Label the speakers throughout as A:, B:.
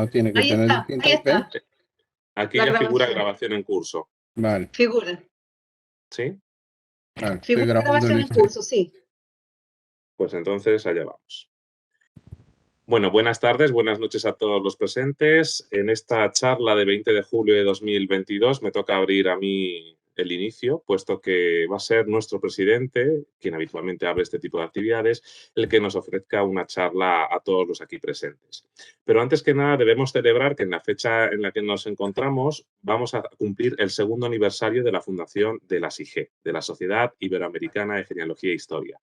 A: No tiene que
B: Ahí
A: tener
B: está,
A: distinta
B: ahí
A: IP.
B: está.
C: Aquí
B: La
C: ya figura
B: grabación.
C: grabación en curso.
A: Vale,
B: Figura.
C: ¿Sí?
A: vale, estoy
B: Figura
A: grabando
B: grabación
A: en
B: en
A: este.
B: curso, sí.
C: Pues entonces allá vamos. Bueno, buenas tardes, buenas noches a todos los presentes. En esta charla de 20 de julio de 2022 me toca abrir a mí el inicio, puesto que va a ser nuestro presidente, quien habitualmente abre este tipo de actividades, el que nos ofrezca una charla a todos los aquí presentes. Pero antes que nada debemos celebrar que en la fecha en la que nos encontramos vamos a cumplir el segundo aniversario de la fundación de la SIGE, de la Sociedad Iberoamericana de Genealogía e Historia.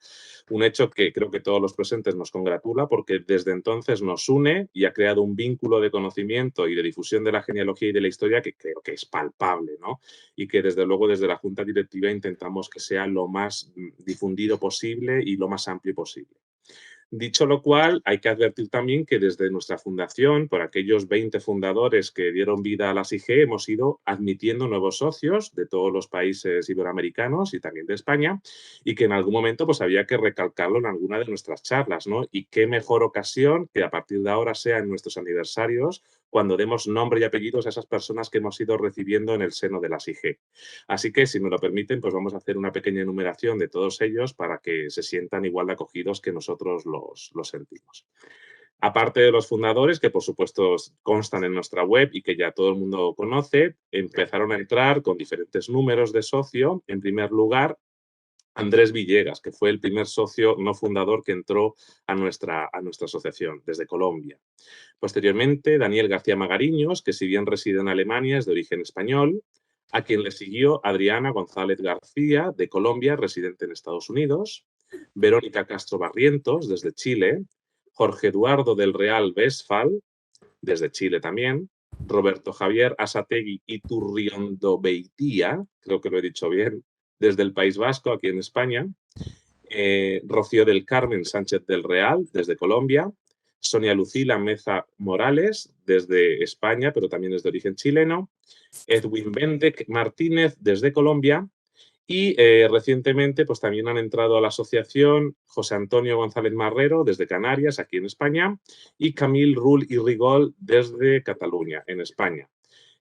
C: Un hecho que creo que todos los presentes nos congratula porque desde entonces nos une y ha creado un vínculo de conocimiento y de difusión de la genealogía y de la historia que creo que es palpable, ¿no? Y que desde luego desde la Junta Directiva intentamos que sea lo más difundido posible y lo más amplio posible. Dicho lo cual, hay que advertir también que desde nuestra fundación, por aquellos 20 fundadores que dieron vida a la SIGE, hemos ido admitiendo nuevos socios de todos los países iberoamericanos y también de España, y que en algún momento pues había que recalcarlo en alguna de nuestras charlas, ¿no? Y qué mejor ocasión que a partir de ahora sea en nuestros aniversarios cuando demos nombre y apellidos a esas personas que hemos ido recibiendo en el seno de la SIGE. Así que, si me lo permiten, pues vamos a hacer una pequeña enumeración de todos ellos para que se sientan igual de acogidos que nosotros los sentimos. Aparte de los fundadores, que por supuesto constan en nuestra web y que ya todo el mundo conoce, empezaron a entrar con diferentes números de socio. En primer lugar, Andrés Villegas, que fue el primer socio no fundador que entró a nuestra asociación desde Colombia. Posteriormente, Daniel García Magariños, que si bien reside en Alemania, es de origen español, a quien le siguió Adriana González García, de Colombia, residente en Estados Unidos, Verónica Castro Barrientos, desde Chile, Jorge Eduardo del Real Westphal, desde Chile también, Roberto Javier Asategui Iturriondobeitia, creo que lo he dicho bien, desde el País Vasco, aquí en España, Rocío del Carmen Sánchez del Real, desde Colombia, Sonia Lucila Meza Morales, desde España, pero también es de origen chileno, Edwin Bendek Martínez, desde Colombia, y recientemente pues también han entrado a la asociación José Antonio González Marrero, desde Canarias, aquí en España, y Camille Rull y Rigol, desde Cataluña, en España.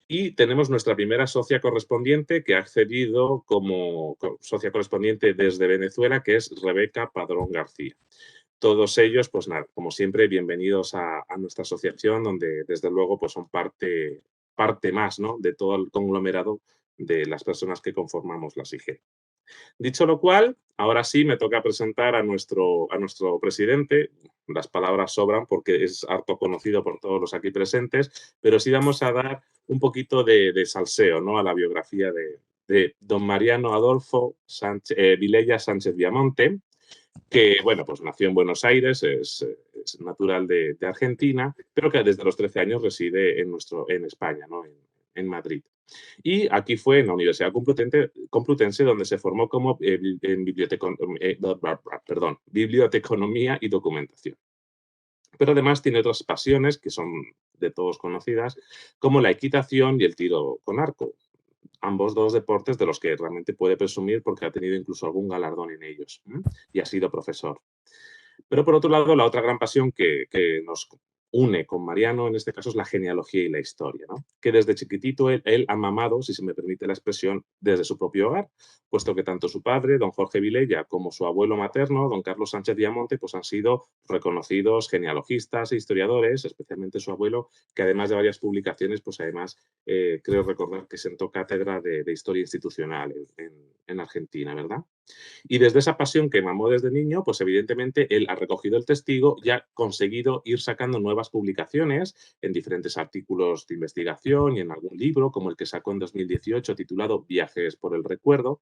C: Y tenemos nuestra primera socia correspondiente que ha accedido como socia correspondiente desde Venezuela, que es Rebeca Padrón García. Todos ellos, pues nada, como siempre, bienvenidos a nuestra asociación, donde desde luego pues son parte más, ¿no?, de todo el conglomerado de las personas que conformamos la SIGE. Dicho lo cual, ahora sí me toca presentar a nuestro presidente. Las palabras sobran porque es harto conocido por todos los aquí presentes, pero sí vamos a dar un poquito de salseo, ¿no?, a la biografía de don Mariano Adolfo Vilella Sánchez Viamonte, que, bueno, pues nació en Buenos Aires, es natural de Argentina, pero que desde los 13 años reside en España, ¿no?, en Madrid. Y aquí fue en la Universidad Complutense donde se formó como en biblioteconomía y documentación. Pero además tiene otras pasiones que son de todos conocidas, como la equitación y el tiro con arco. Ambos dos deportes de los que realmente puede presumir porque ha tenido incluso algún galardón en ellos, y ha sido profesor. Pero por otro lado, la otra gran pasión que nos une con Mariano, en este caso, es la genealogía y la historia, ¿no? Que desde chiquitito él ha mamado, si se me permite la expresión, desde su propio hogar, puesto que tanto su padre, don Jorge Vilella, como su abuelo materno, don Carlos Sánchez Viamonte, pues han sido reconocidos genealogistas e historiadores, especialmente su abuelo, que además de varias publicaciones, pues además creo recordar que sentó cátedra de historia institucional en Argentina, ¿verdad? Y desde esa pasión que mamó desde niño, pues evidentemente él ha recogido el testigo y ha conseguido ir sacando nuevas publicaciones en diferentes artículos de investigación y en algún libro, como el que sacó en 2018 titulado Viajes por el Recuerdo,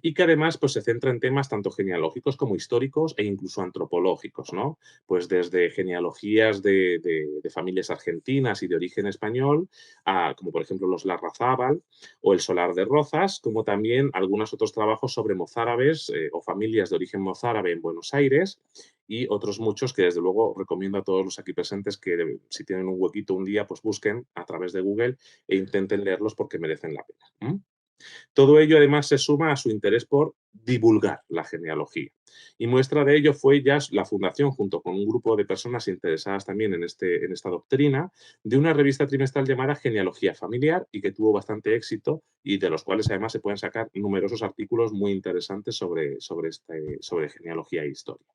C: y que además pues, se centra en temas tanto genealógicos como históricos e incluso antropológicos, ¿no? Pues desde genealogías de familias argentinas y de origen español, como por ejemplo los Larrazábal o el Solar de Rozas, como también algunos otros trabajos sobre mozárabes o familias de origen mozárabe en Buenos Aires y otros muchos que desde luego recomiendo a todos los aquí presentes que si tienen un huequito un día pues busquen a través de Google e intenten leerlos porque merecen la pena. Todo ello además se suma a su interés por divulgar la genealogía. Y muestra de ello fue ya la fundación, junto con un grupo de personas interesadas también en esta doctrina, de una revista trimestral llamada Genealogía Familiar y que tuvo bastante éxito y de los cuales además se pueden sacar numerosos artículos muy interesantes sobre genealogía e historia.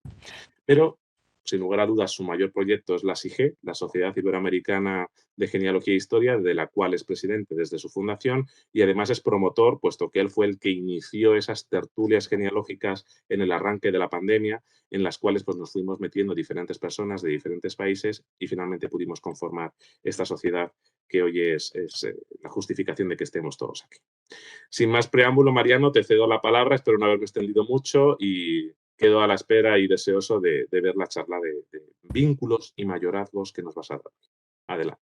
C: Pero, sin lugar a dudas, su mayor proyecto es la SIGE, la Sociedad Iberoamericana de Genealogía e Historia, de la cual es presidente desde su fundación y además es promotor, puesto que él fue el que inició esas tertulias genealógicas en el arranque de la pandemia, en las cuales pues, nos fuimos metiendo diferentes personas de diferentes países y finalmente pudimos conformar esta sociedad que hoy es la justificación de que estemos todos aquí. Sin más preámbulo, Mariano, te cedo la palabra, espero no haberme extendido mucho y quedo a la espera y deseoso de ver la charla de vínculos y mayorazgos que nos vas a dar. Adelante.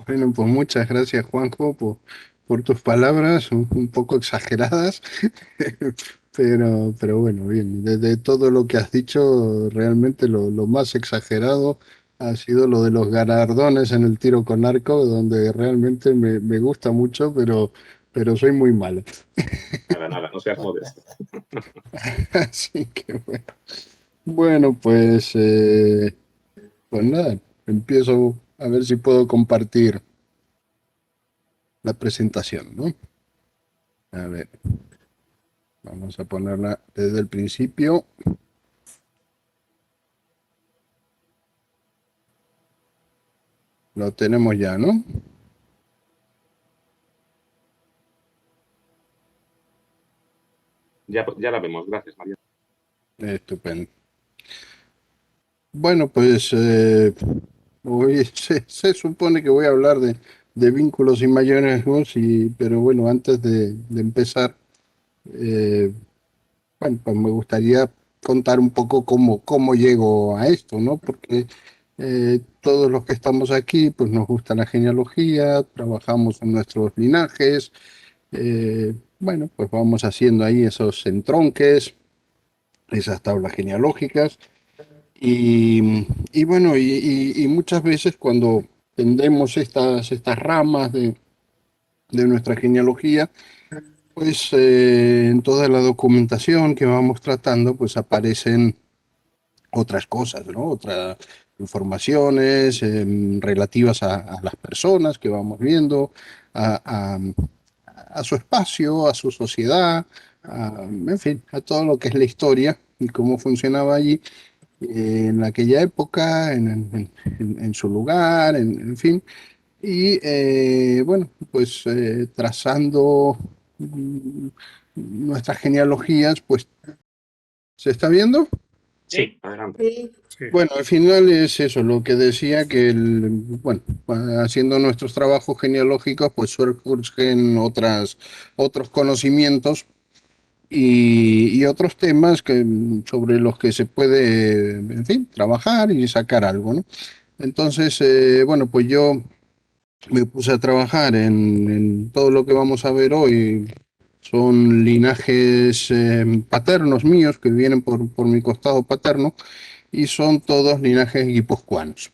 A: Bueno, pues muchas gracias, Juanjo, por tus palabras, un poco exageradas, pero bueno, bien, de todo lo que has dicho, realmente lo más exagerado ha sido lo de los galardones en el tiro con arco, donde realmente me gusta mucho, pero soy muy malo.
C: Nada, nada, no seas modesto.
A: Así que bueno. Bueno, pues nada, empiezo a ver si puedo compartir la presentación, ¿no? A ver. Vamos a ponerla desde el principio. Lo tenemos ya, ¿no?
C: Ya la vemos, gracias, Mariano.
A: Estupendo. Bueno, pues hoy se supone que voy a hablar de vínculos y mayorazgos, pero bueno, antes de empezar, eh, bueno, pues me gustaría contar un poco cómo llego a esto, ¿no? Porque todos los que estamos aquí, pues nos gusta la genealogía, trabajamos en nuestros linajes, bueno, pues vamos haciendo ahí esos entronques, esas tablas genealógicas. Y bueno, y muchas veces cuando tendemos estas ramas de nuestra genealogía, pues en toda la documentación que vamos tratando, pues aparecen otras cosas, ¿no? Otras informaciones relativas a las personas que vamos viendo, a, a- a su espacio, a su sociedad, en fin, a todo lo que es la historia y cómo funcionaba allí en aquella época, en su lugar, en fin. Y bueno, pues trazando nuestras genealogías, pues, ¿se está viendo?
C: Sí, adelante.
B: Sí,
A: Bueno, al final es eso, lo que decía que, bueno, haciendo nuestros trabajos genealógicos, pues surgen otros conocimientos y otros temas sobre los que se puede, en fin, trabajar y sacar algo, ¿no? Entonces, bueno, pues yo me puse a trabajar en todo lo que vamos a ver hoy. Son linajes paternos míos que vienen por mi costado paterno y son todos linajes guipuzcoanos.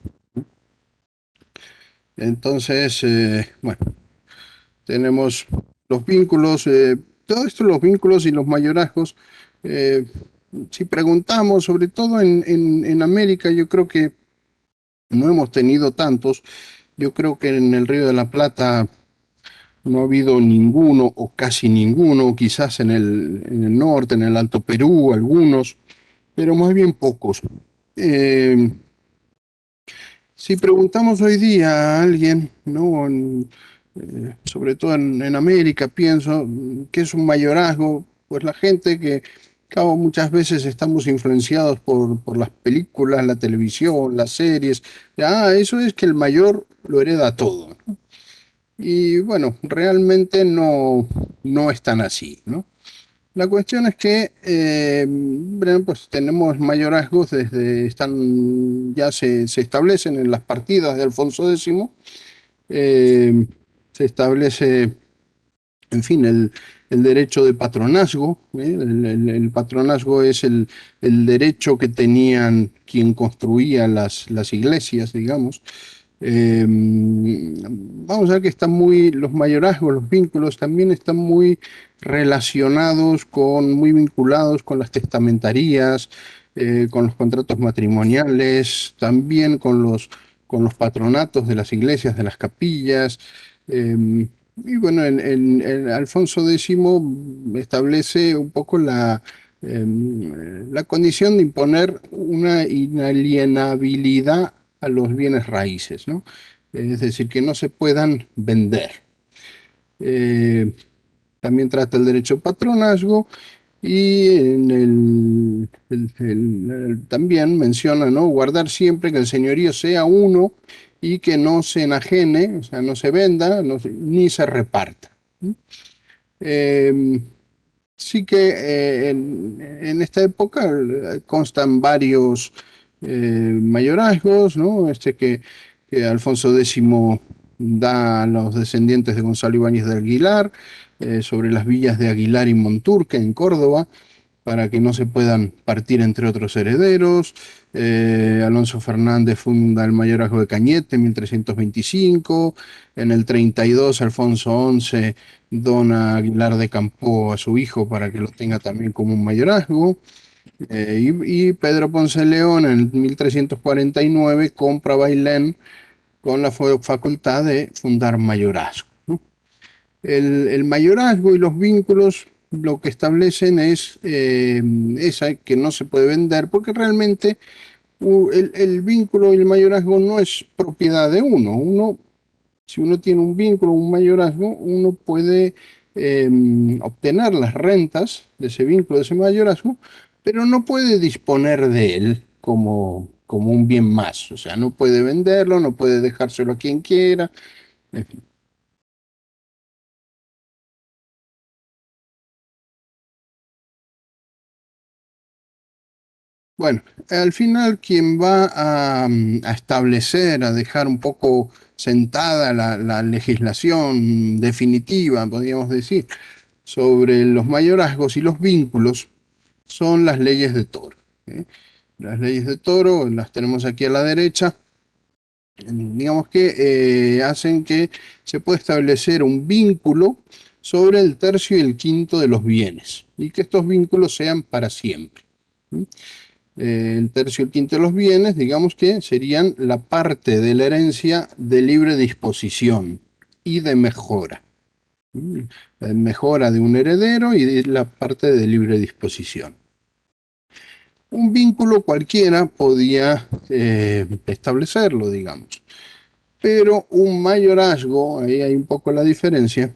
A: Entonces, bueno, tenemos los vínculos, todo esto, los vínculos y los mayorazgos. eh, si preguntamos, sobre todo en América, yo creo que no hemos tenido tantos. Yo creo que en el Río de la Plata no ha habido ninguno o casi ninguno, quizás en el norte, en el Alto Perú, algunos, pero más bien pocos. Eh, Si preguntamos hoy día a alguien, ¿no? Sobre todo en América, pienso, ¿qué es un mayorazgo? Pues la gente que, cabo, muchas veces estamos influenciados por las películas, la televisión, las series. Eso es que el mayor lo hereda todo. Y bueno, realmente no es tan así, ¿no? La cuestión es que bueno, pues tenemos mayorazgos ya se establecen en las partidas de Alfonso X, eh, se establece, en fin, el derecho de patronazgo. El patronazgo es el derecho que tenían quien construía las iglesias, digamos. Vamos a ver que están los mayorazgos, los vínculos también están muy relacionados muy vinculados con las testamentarías, con los contratos matrimoniales, también con los patronatos de las iglesias, de las capillas. Y bueno, Alfonso X establece un poco la condición de imponer una inalienabilidad a los bienes raíces, ¿no? Es decir, que no se puedan vender. Eh, También trata el derecho al patronazgo y también menciona, ¿no? Guardar siempre que el señorío sea uno y que no se enajene, o sea, no se venda, ni se reparta. Eh, Sí que en esta época constan varios mayorazgos, ¿no? Que Alfonso X da a los descendientes de Gonzalo Ibáñez de Aguilar sobre las villas de Aguilar y Monturque en Córdoba, para que no se puedan partir entre otros herederos. Alonso Fernández funda el mayorazgo de Cañete en 1325. En el 32, Alfonso XI dona Aguilar de Campo a su hijo para que lo tenga también como un mayorazgo. Y Pedro Ponce de León en 1349 compra Bailén con la facultad de fundar mayorazgo. El mayorazgo y los vínculos lo que establecen es esa que no se puede vender porque realmente el vínculo y el mayorazgo no es propiedad de uno. Si uno tiene un vínculo, un mayorazgo, uno puede obtener las rentas de ese vínculo, de ese mayorazgo, pero no puede disponer de él como un bien más. O sea, no puede venderlo, no puede dejárselo a quien quiera. En fin. Bueno, al final quien va a establecer, a dejar un poco sentada la legislación definitiva, podríamos decir, sobre los mayorazgos y los vínculos, son las leyes de Toro. ¿Eh? Las leyes de Toro las tenemos aquí a la derecha. Digamos que hacen que se pueda establecer un vínculo sobre el tercio y el quinto de los bienes y que estos vínculos sean para siempre. ¿Mm? El tercio y el quinto de los bienes, digamos que serían la parte de la herencia de libre disposición y de mejora. Mejora de un heredero y de la parte de libre disposición. Un vínculo cualquiera podía establecerlo, digamos, pero un mayorazgo, ahí hay un poco la diferencia,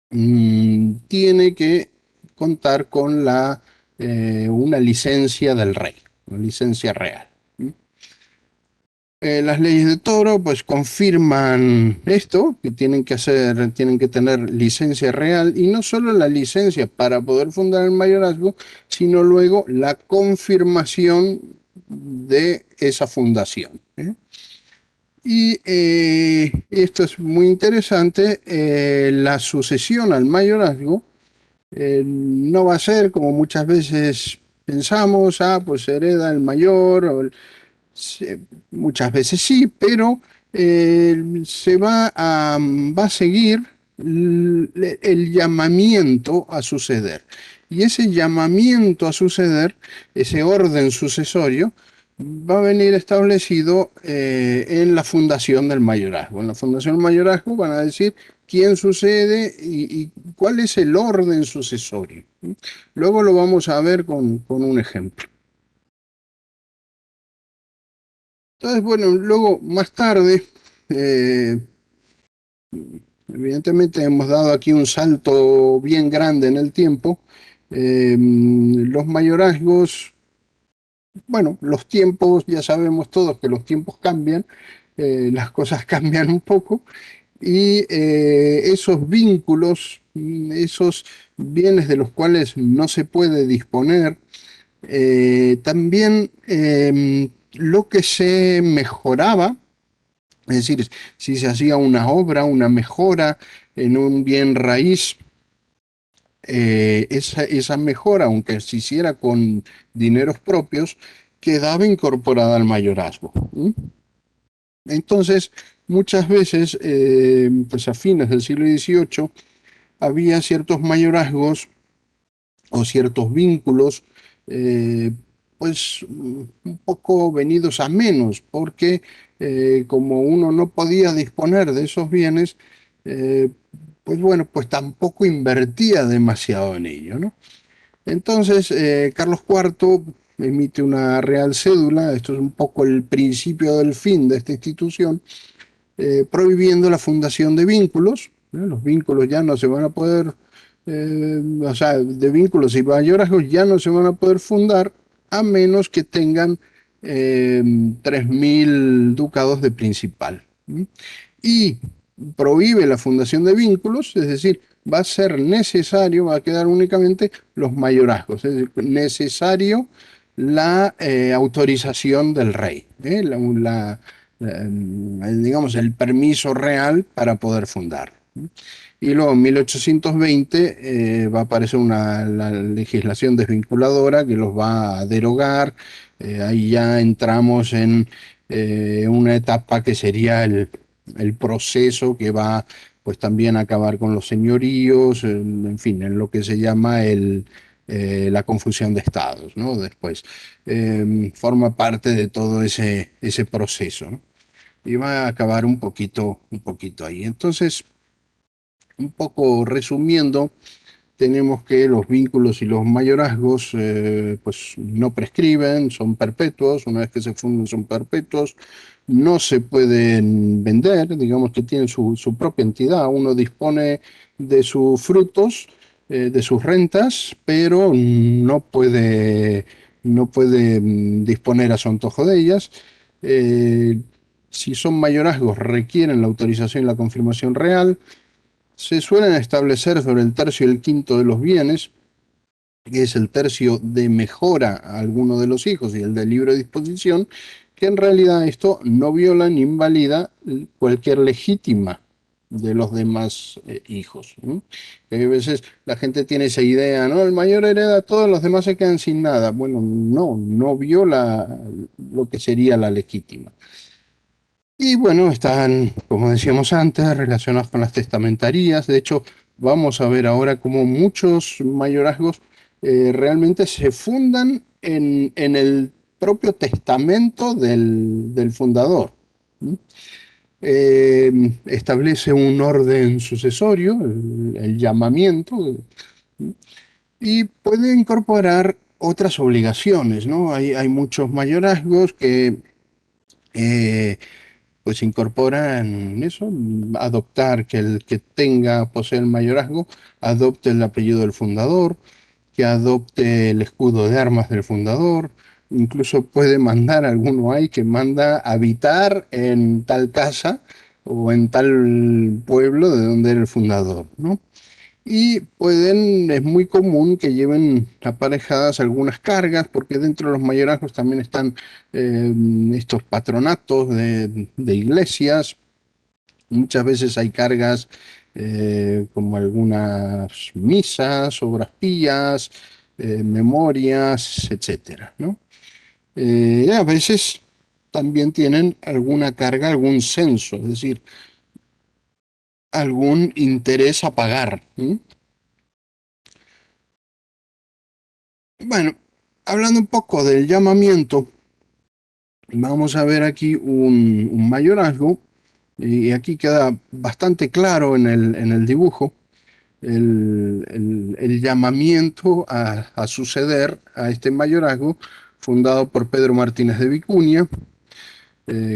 A: tiene que contar con una licencia del rey, una licencia real. Las leyes de Toro pues confirman esto, que tienen que tener licencia real y no solo la licencia para poder fundar el mayorazgo, sino luego la confirmación de esa fundación. Y esto es muy interesante, la sucesión al mayorazgo no va a ser como muchas veces pensamos, pues hereda el mayor Sí, muchas veces sí, pero va a seguir el llamamiento a suceder. Y ese llamamiento a suceder, ese orden sucesorio, va a venir establecido en la fundación del mayorazgo. En la fundación del mayorazgo van a decir quién sucede y cuál es el orden sucesorio. Luego lo vamos a ver con un ejemplo. Entonces, bueno, luego más tarde, eh, evidentemente hemos dado aquí un salto bien grande en el tiempo. Los mayorazgos, bueno, los tiempos, ya sabemos todos que los tiempos cambian, las cosas cambian un poco y esos vínculos, esos bienes de los cuales no se puede disponer, también lo que se mejoraba. Es decir, si se hacía una obra, una mejora en un bien raíz, esa mejora, aunque se hiciera con dineros propios, quedaba incorporada al mayorazgo. ¿Mm? Entonces, muchas veces, pues a fines del siglo XVIII, había ciertos mayorazgos o ciertos vínculos, eh, pues un poco venidos a menos, porque como uno no podía disponer de esos bienes, eh, pues bueno, pues tampoco invertía demasiado en ello, ¿no? Entonces, Carlos IV emite una real cédula, esto es un poco el principio del fin de esta institución, prohibiendo la fundación de vínculos. ¿No? Los vínculos ya no se van a poder, o sea, de vínculos y mayorazgos ya no se van a poder fundar a menos que tengan 3.000 ducados de principal. ¿Mm? Y prohíbe la fundación de vínculos, es decir, va a ser necesario, va a quedar únicamente los mayorazgos, es decir, necesario la autorización del rey, digamos, el permiso real para poder fundar. Y luego en 1820 va a aparecer la legislación desvinculadora que los va a derogar. Ahí ya entramos en una etapa que sería el proceso que va pues también a acabar con los señoríos, en fin, en lo que se llama la confusión de estados, ¿no? Después forma parte de todo ese proceso, ¿no? Y va a acabar un poquito ahí. Entonces, un poco resumiendo, tenemos que los vínculos y los mayorazgos pues no prescriben, son perpetuos, una vez que se funden son perpetuos, no se pueden vender, digamos que tienen su propia entidad, uno dispone de sus frutos, de sus rentas, pero no puede disponer a su antojo de ellas. Eh, si son mayorazgos, requieren la autorización y la confirmación real. Se suelen establecer sobre el tercio y el quinto de los bienes, que es el tercio de mejora a alguno de los hijos y el de libre disposición, que en realidad esto no viola ni invalida cualquier legítima de los demás hijos. ¿No? A veces la gente tiene esa idea, ¿no? El mayor hereda, todos los demás se quedan sin nada. Bueno, no viola lo que sería la legítima. Y bueno, están, como decíamos antes, relacionados con las testamentarías. De hecho, vamos a ver ahora cómo muchos mayorazgos realmente se fundan en el propio testamento del fundador. ¿Mm? Establece un orden sucesorio, el llamamiento, ¿mm? Y puede incorporar otras obligaciones, ¿no? Hay muchos mayorazgos que eh, pues incorporan eso, adoptar que el que posee el mayorazgo, adopte el apellido del fundador, que adopte el escudo de armas del fundador, incluso puede mandar, alguno hay que manda habitar en tal casa o en tal pueblo de donde era el fundador, ¿no? Y es muy común que lleven aparejadas algunas cargas, porque dentro de los mayorazgos también están estos patronatos de iglesias. Muchas veces hay cargas como algunas misas, obras pías, memorias, etcétera, ¿no? Y a veces también tienen alguna carga, algún censo, es decir, algún interés a pagar. ¿Sí? Bueno, hablando un poco del llamamiento, vamos a ver aquí un mayorazgo, y aquí queda bastante claro en el dibujo el llamamiento a suceder a este mayorazgo, fundado por Pedro Martínez de Vicuña.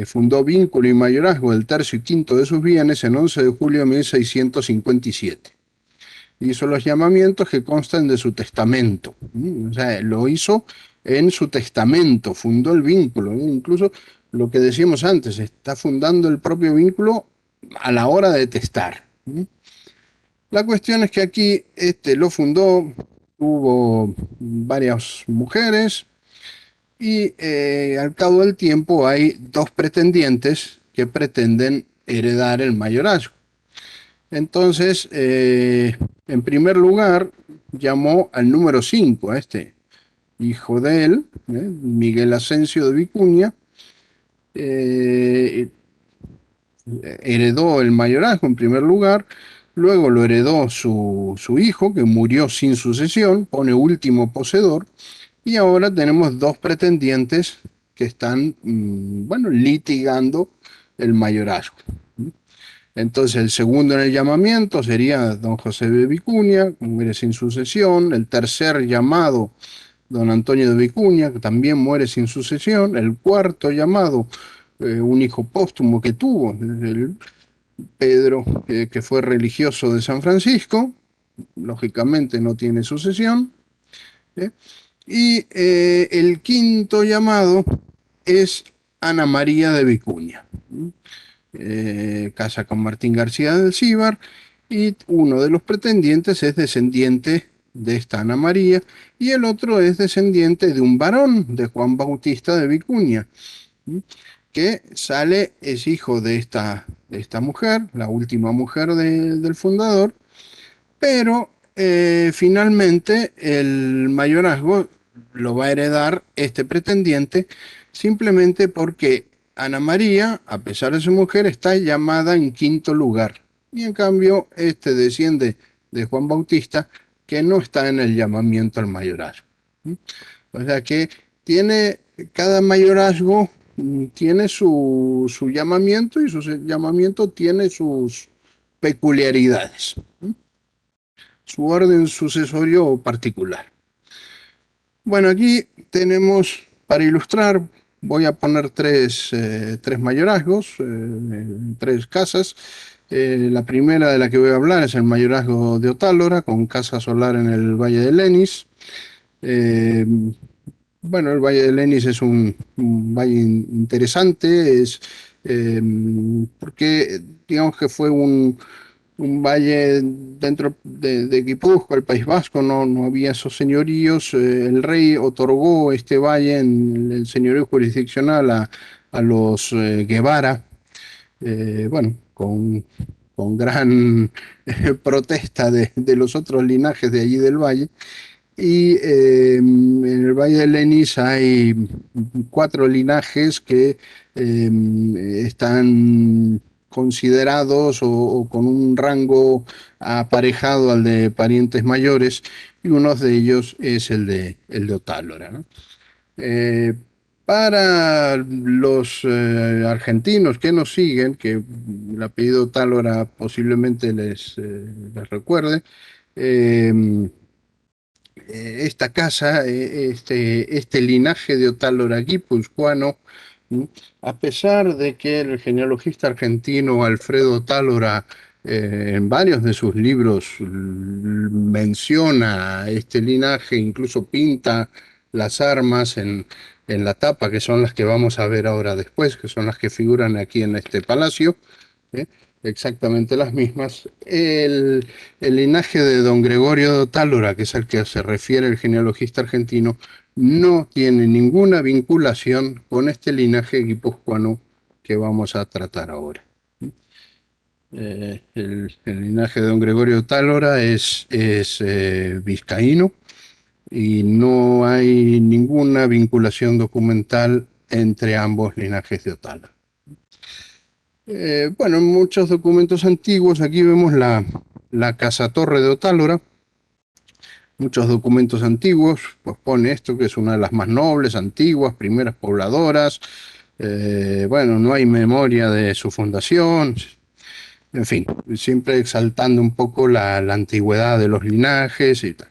A: Fundó vínculo y mayorazgo del tercio y quinto de sus bienes en 11 de julio de 1657. Hizo los llamamientos que constan de su testamento. O sea, lo hizo en su testamento, fundó el vínculo. Incluso lo que decíamos antes, está fundando el propio vínculo a la hora de testar. La cuestión es que aquí este lo fundó, hubo varias mujeres y al cabo del tiempo hay dos pretendientes que pretenden heredar el mayorazgo. Entonces, en primer lugar, llamó al número 5, a este hijo de él, Miguel Asensio de Vicuña, heredó el mayorazgo en primer lugar, luego lo heredó su hijo, que murió sin sucesión, pone último poseedor, y ahora tenemos dos pretendientes que están, bueno, litigando el mayorazgo. Entonces, el segundo en el llamamiento sería don José de Vicuña, que muere sin sucesión. El tercer llamado, don Antonio de Vicuña, que también muere sin sucesión. El cuarto llamado, un hijo póstumo que tuvo, el Pedro, que fue religioso de San Francisco, lógicamente no tiene sucesión. ¿Eh? Y el quinto llamado es Ana María de Vicuña. Casa con Martín García del Cíbar, y uno de los pretendientes es descendiente de esta Ana María, y el otro es descendiente de un varón, de Juan Bautista de Vicuña, que es hijo de esta mujer, la última mujer del fundador, pero finalmente el mayorazgo lo va a heredar este pretendiente simplemente porque Ana María, a pesar de su mujer, está llamada en quinto lugar. Y en cambio, este desciende de Juan Bautista, que no está en el llamamiento al mayorazgo. O sea que tiene cada mayorazgo tiene su llamamiento, y su llamamiento tiene sus peculiaridades, su orden sucesorio particular. Bueno, aquí tenemos, para ilustrar, voy a poner tres mayorazgos, tres casas. La primera de la que voy a hablar es el mayorazgo de Otálora, con casa solar en el Valle de Lenis. Eh, bueno, el Valle de Lenis es un valle interesante, porque digamos que fue un valle dentro de Guipúzcoa, el País Vasco, no había esos señoríos. El rey otorgó este valle en el señorío jurisdiccional a los Guevara, bueno, con gran protesta de los otros linajes de allí del valle. Y en el Valle de Lenis hay cuatro linajes que están considerados o con un rango aparejado al de parientes mayores, y uno de ellos es el de Otálora, ¿no? Eh, para los argentinos que nos siguen, que el apellido Otálora posiblemente les recuerde, eh, esta casa, este linaje de Otálora guipuzcoano, a pesar de que el genealogista argentino Alfredo Otálora en varios de sus libros menciona este linaje, incluso pinta las armas en la tapa, que son las que vamos a ver ahora después, que son las que figuran aquí en este palacio, ¿eh? Exactamente las mismas. El linaje de don Gregorio de Otálora, que es al que se refiere el genealogista argentino, no tiene ninguna vinculación con este linaje guipuzcoano que vamos a tratar ahora. El linaje de don Gregorio de Otálora es vizcaíno, y no hay ninguna vinculación documental entre ambos linajes de Otálora. Bueno, en muchos documentos antiguos, aquí vemos la casa torre de Otálora. Muchos documentos antiguos pues pone esto, que es una de las más nobles, antiguas, primeras pobladoras. Bueno, no hay memoria de su fundación. En fin, siempre exaltando un poco la antigüedad de los linajes y tal.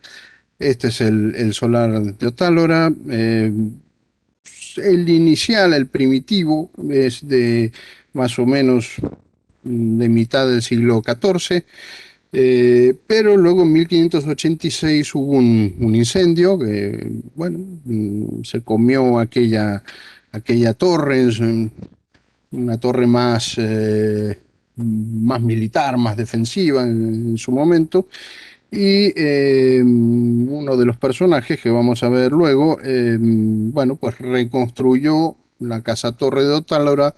A: Este es el solar de Otálora. El inicial, el primitivo, es de más o menos de mitad del siglo XIV, pero luego en 1586 hubo un incendio que, bueno, se comió aquella torre, una torre más militar, más defensiva en su momento. Y uno de los personajes que vamos a ver luego, bueno, pues reconstruyó la casa torre de Otálora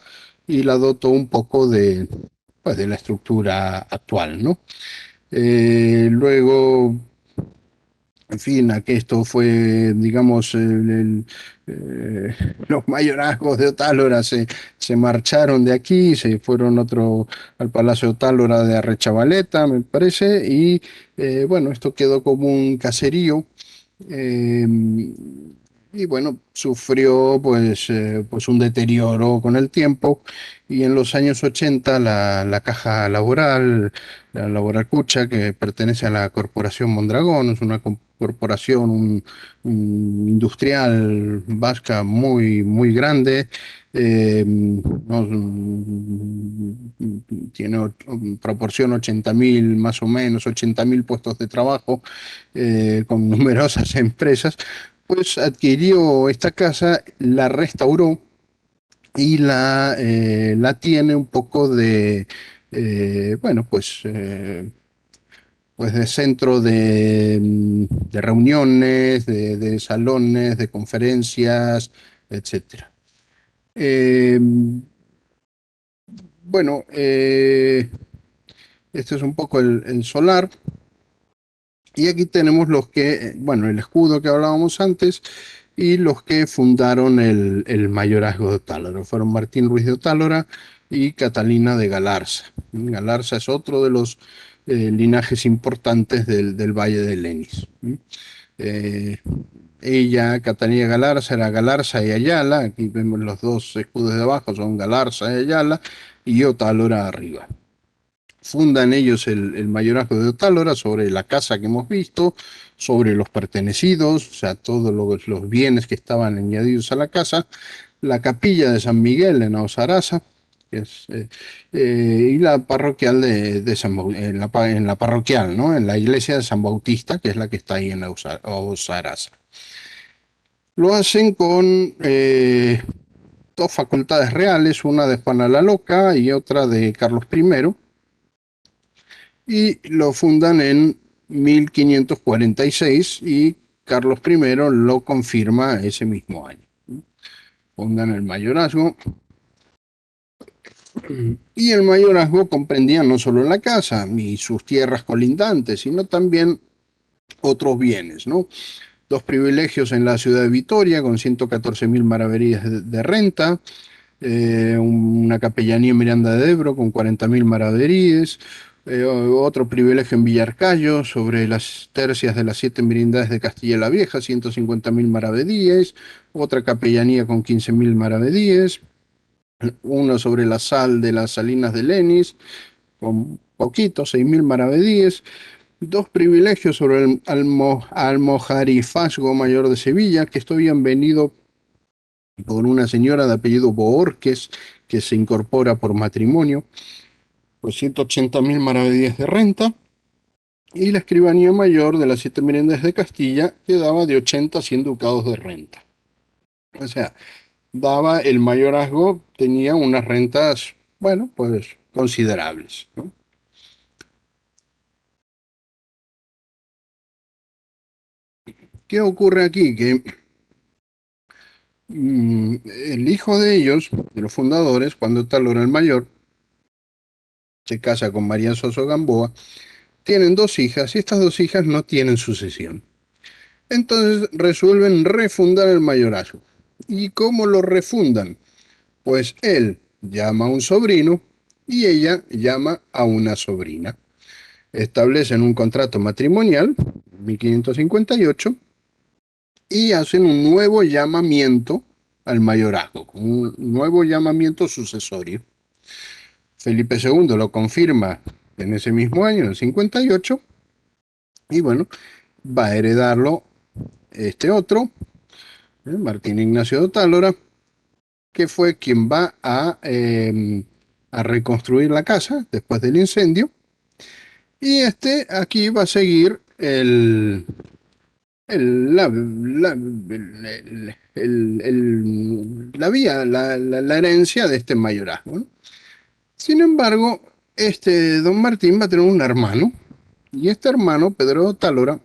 A: y la dotó un poco pues, de la estructura actual, ¿no? Luego En fin, a que esto fue, digamos, los mayorazgos de Otálora se marcharon de aquí, se fueron al Palacio de Otálora de Arrechavaleta, me parece, y bueno, esto quedó como un caserío. eh, y bueno, sufrió pues un deterioro con el tiempo y en los años 80 la Caja Laboral, la Laboral Cucha, que pertenece a la Corporación Mondragón, es una corporación industrial vasca muy grande, no, tiene proporción 80.000, más o menos 80.000 puestos de trabajo, con numerosas empresas, pues adquirió esta casa, la restauró y la tiene un poco bueno, pues de centro de reuniones, de salones, de conferencias, etcétera. Eh, bueno, este es un poco el solar. Y aquí tenemos bueno, el escudo que hablábamos antes y los que fundaron el mayorazgo de Otálora. Fueron Martín Ruiz de Otálora y Catalina de Galarza. Galarza es otro de los linajes importantes del Valle de Lenis. Eh, Ella, Catalina Galarza, era Galarza y Ayala. Aquí vemos los dos escudos de abajo, son Galarza y Ayala, y Otálora arriba. Fundan ellos el mayorazgo de Otálora sobre la casa que hemos visto, sobre los pertenecidos, o sea, todos los bienes que estaban añadidos a la casa, la capilla de San Miguel en Ausaraza, que es, y la parroquial de en la parroquial, ¿no? En la iglesia de San Bautista, que es la que está ahí en Ausaraza. Lo hacen con dos facultades reales, una de Juana la Loca y otra de Carlos I, y lo fundan en 1546 y Carlos I lo confirma ese mismo año. Fundan el mayorazgo y el mayorazgo comprendía no solo la casa y sus tierras colindantes, sino también otros bienes, ¿no? Dos privilegios en la ciudad de Vitoria con 114.000 maravedíes de renta, una capellanía en Miranda de Ebro con 40.000 maravedíes, otro privilegio en Villarcayo sobre las tercias de las 7 merindades de Castilla la Vieja, 150.000 maravedíes, otra capellanía con 15.000 maravedíes, uno sobre la sal de las Salinas de Lenis, con poquito, 6.000 maravedíes, dos privilegios sobre el almojarifazgo mayor de Sevilla, que esto habían venido por una señora de apellido Boorques, que se incorpora por matrimonio, pues 180.000 maravedíes de renta, y la escribanía mayor de las 7 merindades de Castilla, que daba de 80 a 100 ducados de renta. O sea, daba el mayorazgo, tenía unas rentas, bueno, pues considerables, ¿no? ¿Qué ocurre aquí? Que el hijo de ellos, de los fundadores, cuando Talora el mayor, se casa con María Soso Gamboa, tienen dos hijas y estas dos hijas no tienen sucesión. Entonces resuelven refundar el mayorazgo. ¿Y cómo lo refundan? Pues él llama a un sobrino y ella llama a una sobrina. Establecen un contrato matrimonial, 1558, y hacen un nuevo llamamiento al mayorazgo, un nuevo llamamiento sucesorio. Felipe II lo confirma en ese mismo año, en el 58, y bueno, va a heredarlo este otro, Martín Ignacio de Otálora, que fue quien va a reconstruir la casa después del incendio. Y este aquí va a seguir la vía, la herencia de este mayorazgo, ¿no? Sin embargo, este don Martín va a tener un hermano, y este hermano, Pedro de Otálora,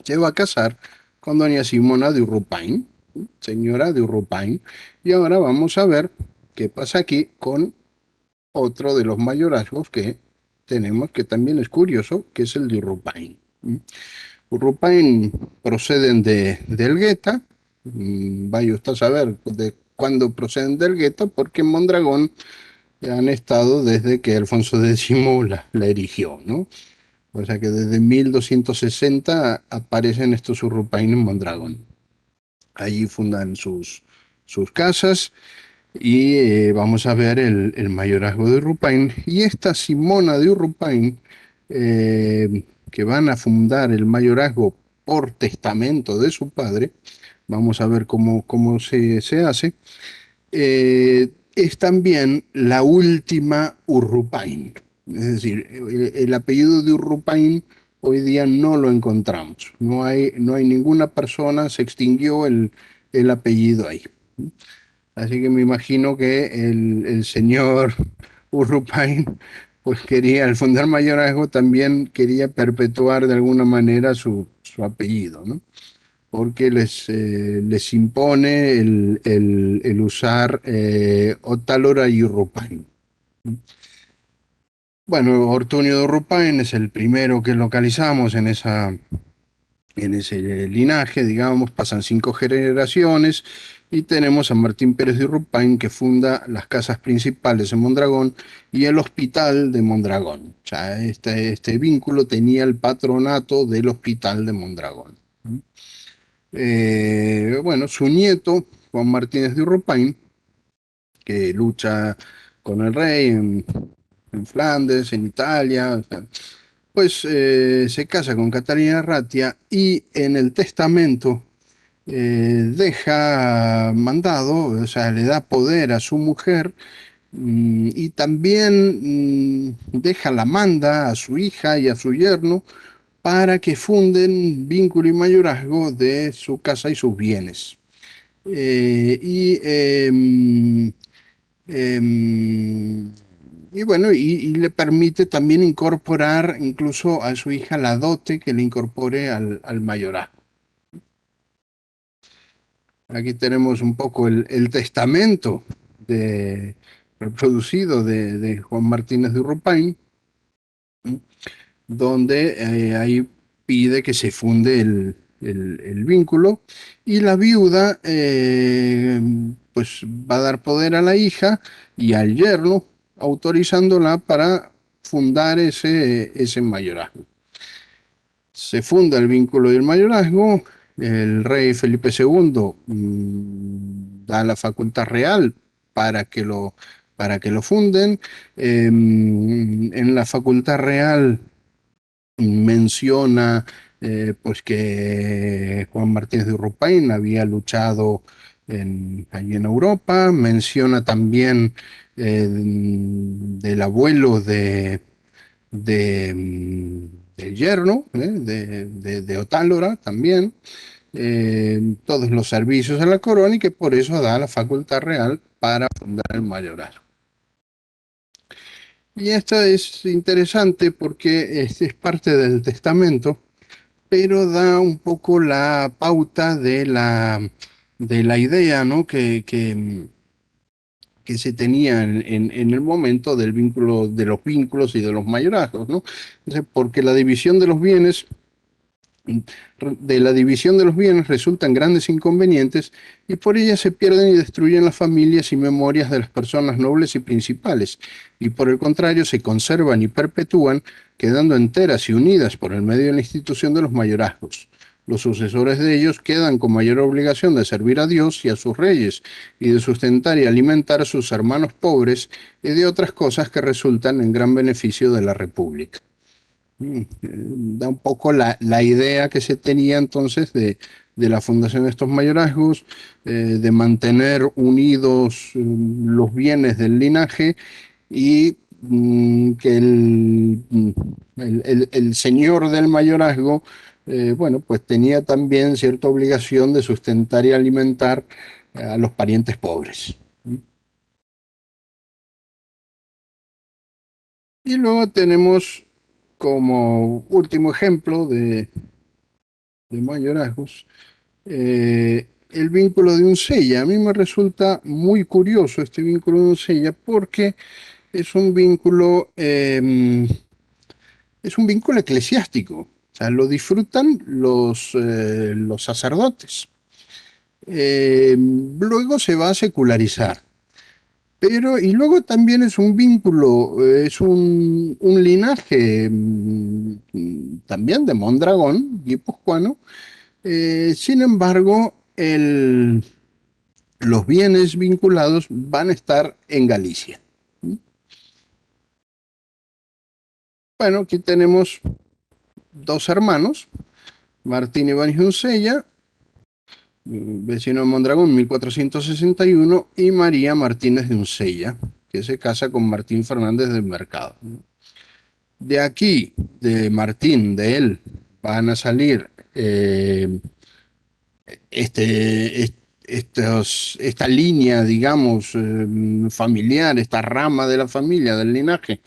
A: se va a casar con doña Simona de Urrupain, señora de Urrupain, y ahora vamos a ver qué pasa aquí con otro de los mayorazgos que tenemos, que también es curioso, que es el de Urrupain. Urrupain proceden de Elgueta. Vaya usted a saber de cuándo proceden de Elgueta, porque en Mondragón han estado desde que Alfonso X la erigió, ¿no? O sea que desde 1260 aparecen estos Urrupain en Mondragón. Allí fundan sus casas y vamos a ver el mayorazgo de Urrupain. Y esta Simona de Urrupain, que van a fundar el mayorazgo por testamento de su padre, vamos a ver cómo se hace, es también la última Urrupain. Es decir, el apellido de Urrupain hoy día no lo encontramos. No hay ninguna persona, se extinguió el apellido ahí. Así que me imagino que el señor Urrupain, pues quería, al fundar mayorazgo, también quería perpetuar de alguna manera su apellido, ¿no? Porque les impone el usar Otálora y Urrupain. Bueno, Ortuño de Urrupain es el primero que localizamos en ese linaje, digamos, pasan 5 generaciones y tenemos a Martín Pérez de Urrupain, que funda las casas principales en Mondragón y el hospital de Mondragón. O sea, este vínculo tenía el patronato del hospital de Mondragón. Bueno, su nieto, Juan Martínez de Urrupain, que lucha con el rey en Flandes, en Italia, o sea, pues se casa con Catalina Ratia y en el testamento deja mandado, o sea, le da poder a su mujer, y también deja la manda a su hija y a su yerno para que funden vínculo y mayorazgo de su casa y sus bienes. Y em, y bueno, y le permite también incorporar incluso a su hija la dote que le incorpore al mayorazgo. Aquí tenemos un poco el testamento reproducido de Juan Martínez de Urrupain, donde ahí pide que se funde el vínculo y la viuda pues va a dar poder a la hija y al yerno, autorizándola para fundar ese mayorazgo. Se funda el vínculo y el mayorazgo, el rey Felipe II da la facultad real para que lo funden. En la facultad real menciona pues que Juan Martínez de Urrupain había luchado allí en Europa, menciona también del abuelo del yerno, de Otálora también, todos los servicios a la corona y que por eso da la facultad real para fundar el mayorazgo. Y esta es interesante porque es parte del testamento, pero da un poco la pauta de la idea, ¿no? que se tenía en el momento del vínculo, de los vínculos y de los mayorazgos, ¿no? Entonces, porque de la división de los bienes resultan grandes inconvenientes y por ella se pierden y destruyen las familias y memorias de las personas nobles y principales, y por el contrario se conservan y perpetúan, quedando enteras y unidas por el medio de la institución de los mayorazgos. Los sucesores de ellos quedan con mayor obligación de servir a Dios y a sus reyes, y de sustentar y alimentar a sus hermanos pobres, y de otras cosas que resultan en gran beneficio de la República. Da un poco la idea que se tenía entonces de la fundación de estos mayorazgos, de mantener unidos los bienes del linaje y que el señor del mayorazgo, bueno, pues tenía también cierta obligación de sustentar y alimentar a los parientes pobres. Y luego tenemos como último ejemplo de mayorazgos, el vínculo de Uncella. A mí me resulta muy curioso este vínculo de Uncella porque es un vínculo eclesiástico. sea, lo disfrutan los sacerdotes. Luego se va a secularizar. Pero, y luego también es un vínculo, es un linaje también de Mondragón, guipuzcoano. Sin embargo, los bienes vinculados van a estar en Galicia. Bueno, aquí tenemos dos hermanos, Martín Ibáñez Uncella, vecino de Mondragón, 1461, y María Martínez de Uncella, que se casa con Martín Fernández del Mercado. De aquí, de Martín, de él, van a salir esta línea, digamos, familiar, esta rama de la familia, del linaje,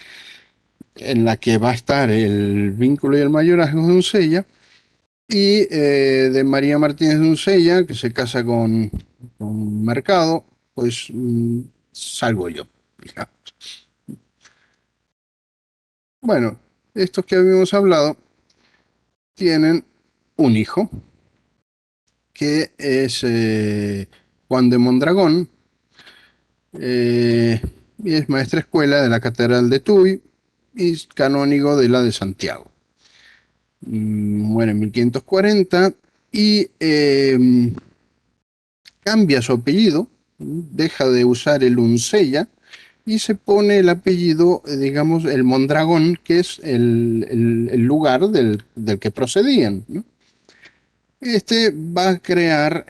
A: en la que va a estar el vínculo y el mayorazgo de Uncella, y de María Martínez de Uncella, que se casa con Mercado, pues salgo yo, digamos. Bueno, estos que habíamos hablado tienen un hijo, que es Juan de Mondragón, eh, y es maestra escuela de la Catedral de Tuy y canónigo de la de Santiago. Muere en 1540 y cambia su apellido, deja de usar el Uncella y se pone el apellido, digamos, el Mondragón, que es el lugar del que procedían, ¿no? Este va a crear,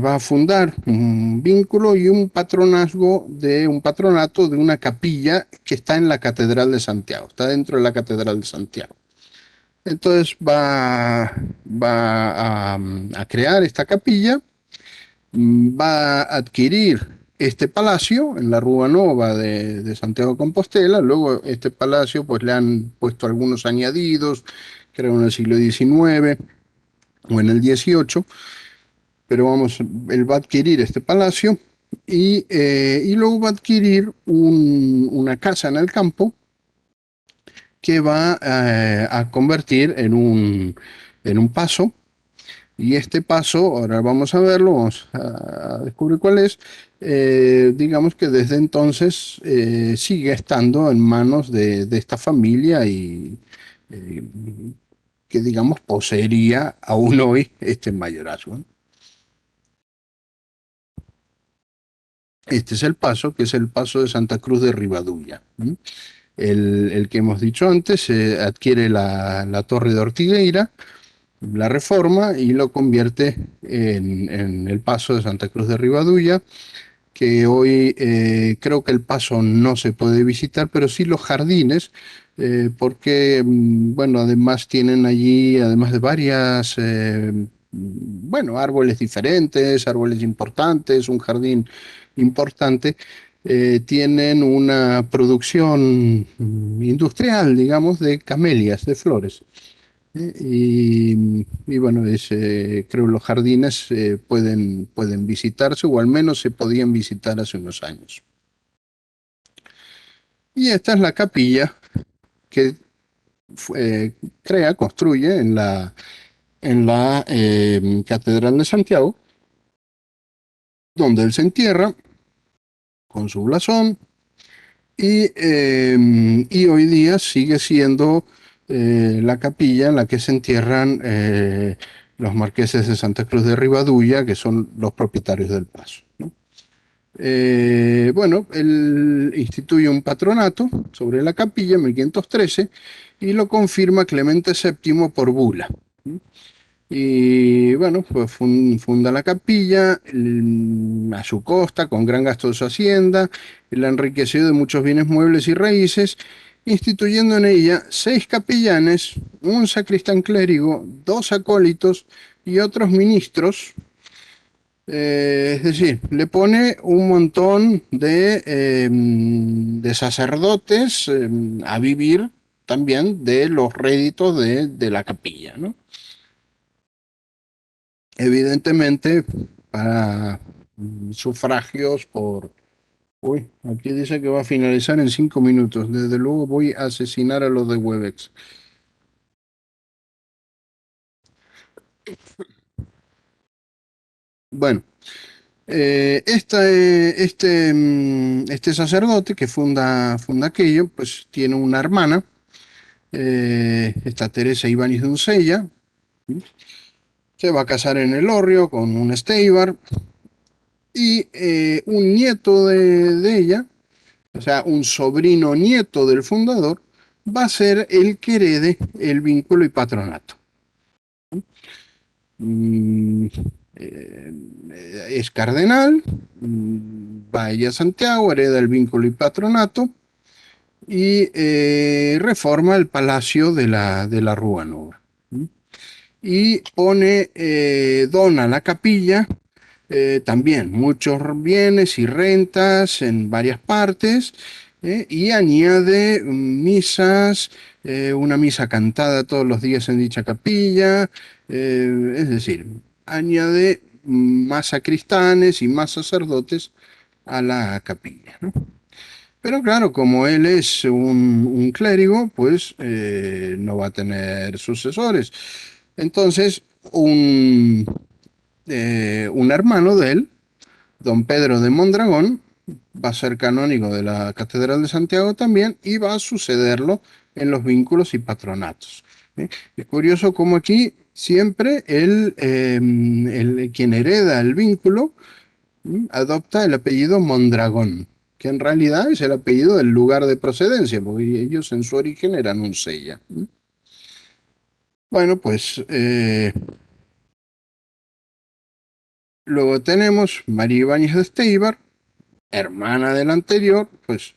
A: va a fundar un vínculo y un patronazgo de un patronato de una capilla que está en la Catedral de Santiago, está dentro de la Catedral de Santiago. Entonces va a crear esta capilla, va a adquirir este palacio en la Rúa Nova de Santiago de Compostela. Luego este palacio pues le han puesto algunos añadidos, creo en el siglo XIX o en el XVIII, pero vamos, él va a adquirir este palacio y luego va a adquirir una casa en el campo que va a convertir en un paso. Y este paso, ahora vamos a verlo, vamos a descubrir cuál es. Digamos que desde entonces sigue estando en manos de esta familia y eh, que, digamos, poseería aún hoy este mayorazgo. Este es el paso, que es el paso de Santa Cruz de Ribadulla. El que hemos dicho antes adquiere la torre de Ortigueira, la reforma y lo convierte en el paso de Santa Cruz de Ribadulla, que hoy creo que el paso no se puede visitar, pero sí los jardines, porque, bueno, además tienen allí, además de varias, bueno, árboles diferentes, árboles importantes, un jardín importante. Tienen una producción industrial, digamos, de camelias, de flores. Y bueno, creo los jardines pueden visitarse o al menos se podían visitar hace unos años. Y esta es la capilla que construye en la Catedral de Santiago, donde él se entierra con su blasón y hoy día sigue siendo la capilla en la que se entierran los marqueses de Santa Cruz de Ribadulla, que son los propietarios del paso, ¿no? Bueno, él instituye un patronato sobre la capilla en 1513 y lo confirma Clemente VII por bula. Y bueno, pues funda la capilla a su costa, con gran gasto de su hacienda, la enriqueció de muchos bienes muebles y raíces, instituyendo en ella 6 capellanes, un sacristán clérigo, 2 acólitos y otros ministros. Es decir, le pone un montón de sacerdotes a vivir también de los réditos de la capilla, ¿no? Evidentemente, para sufragios por... Uy, aquí dice que va a finalizar en 5 minutos. Desde luego voy a asesinar a los de Webex. Bueno, este sacerdote que funda aquello, pues tiene una hermana, esta Teresa Ibáñez de Uncella, se va a casar en Elorrio con un Esteibar, y un nieto de ella, o sea, un sobrino nieto del fundador, va a ser el que herede el vínculo y patronato. Mm, eh, es cardenal, va ella a Santiago, hereda el vínculo y patronato y reforma el palacio de la Rúa Nova. Y pone, dona la capilla, también muchos bienes y rentas en varias partes, y añade misas, una misa cantada todos los días en dicha capilla, es decir, añade más sacristanes y más sacerdotes a la capilla, ¿no? Pero claro, como él es un clérigo, pues no va a tener sucesores. Entonces, un hermano de él, don Pedro de Mondragón, va a ser canónigo de la Catedral de Santiago también y va a sucederlo en los vínculos y patronatos. Es curioso cómo aquí siempre quien hereda el vínculo adopta el apellido Mondragón, que en realidad es el apellido del lugar de procedencia, porque ellos en su origen eran un Sella. Bueno, pues luego tenemos María Ibáñez de Esteibar, hermana del anterior, pues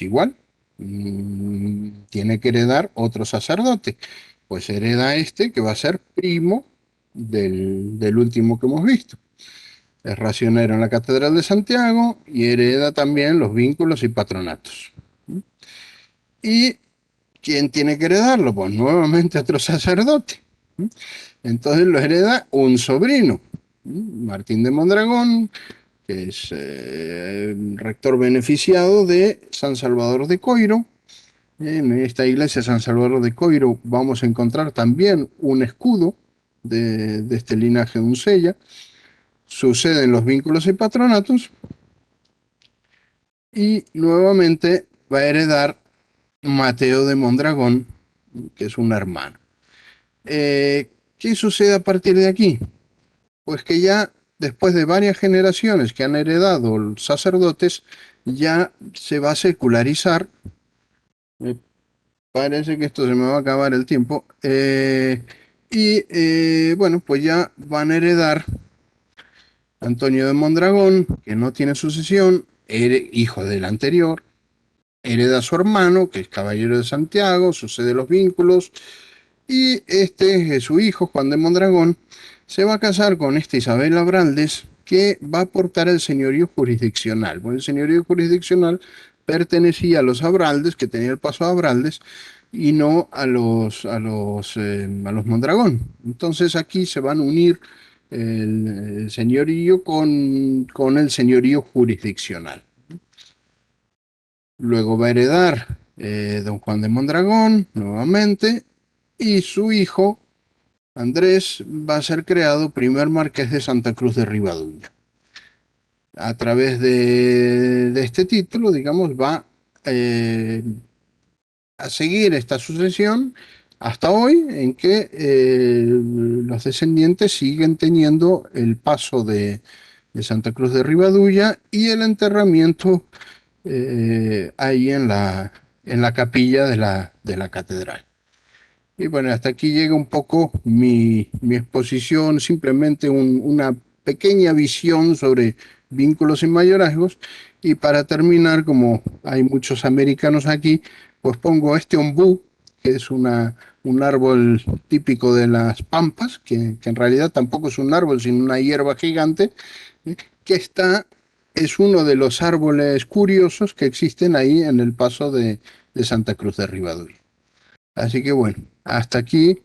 A: igual, tiene que heredar otro sacerdote. Pues hereda este que va a ser primo del último que hemos visto. Es racionero en la Catedral de Santiago y hereda también los vínculos y patronatos. ¿Y quién tiene que heredarlo? Pues nuevamente otro sacerdote. Entonces lo hereda un sobrino, Martín de Mondragón, que es rector beneficiado de San Salvador de Coiro. En esta iglesia San Salvador de Coiro vamos a encontrar también un escudo de este linaje de Uncella. Suceden los vínculos y patronatos y nuevamente va a heredar Mateo de Mondragón, que es un hermano. ¿Qué sucede a partir de aquí? Pues que ya después de varias generaciones que han heredado los sacerdotes, ya se va a secularizar. Me parece que esto se me va a acabar el tiempo. Bueno, pues ya van a heredar Antonio de Mondragón, que no tiene sucesión, hijo del anterior, hereda a su hermano, que es caballero de Santiago, sucede los vínculos, y su hijo, Juan de Mondragón, se va a casar con esta Isabel Abraldes, que va a aportar el señorío jurisdiccional. Bueno, el señorío jurisdiccional pertenecía a los Abraldes, que tenía el paso a Abraldes, y no a los Mondragón. Entonces aquí se van a unir el señorío con el señorío jurisdiccional. Luego va a heredar don Juan de Mondragón nuevamente, y su hijo Andrés va a ser creado primer marqués de Santa Cruz de Ribadumia. A través de este título, digamos, va a seguir esta sucesión hasta hoy, en que los descendientes siguen teniendo el paso de Santa Cruz de Ribadumia y el enterramiento ahí en la capilla de la catedral. Y bueno, hasta aquí llega un poco mi exposición, simplemente una pequeña visión sobre vínculos y mayorazgos. Y para terminar, como hay muchos americanos aquí, pues pongo este ombú, que es un árbol típico de las pampas, que en realidad tampoco es un árbol, sino una hierba gigante, ¿eh? que es uno de los árboles curiosos que existen ahí en el paso de Santa Cruz de Ribadumia. Así que bueno, hasta aquí.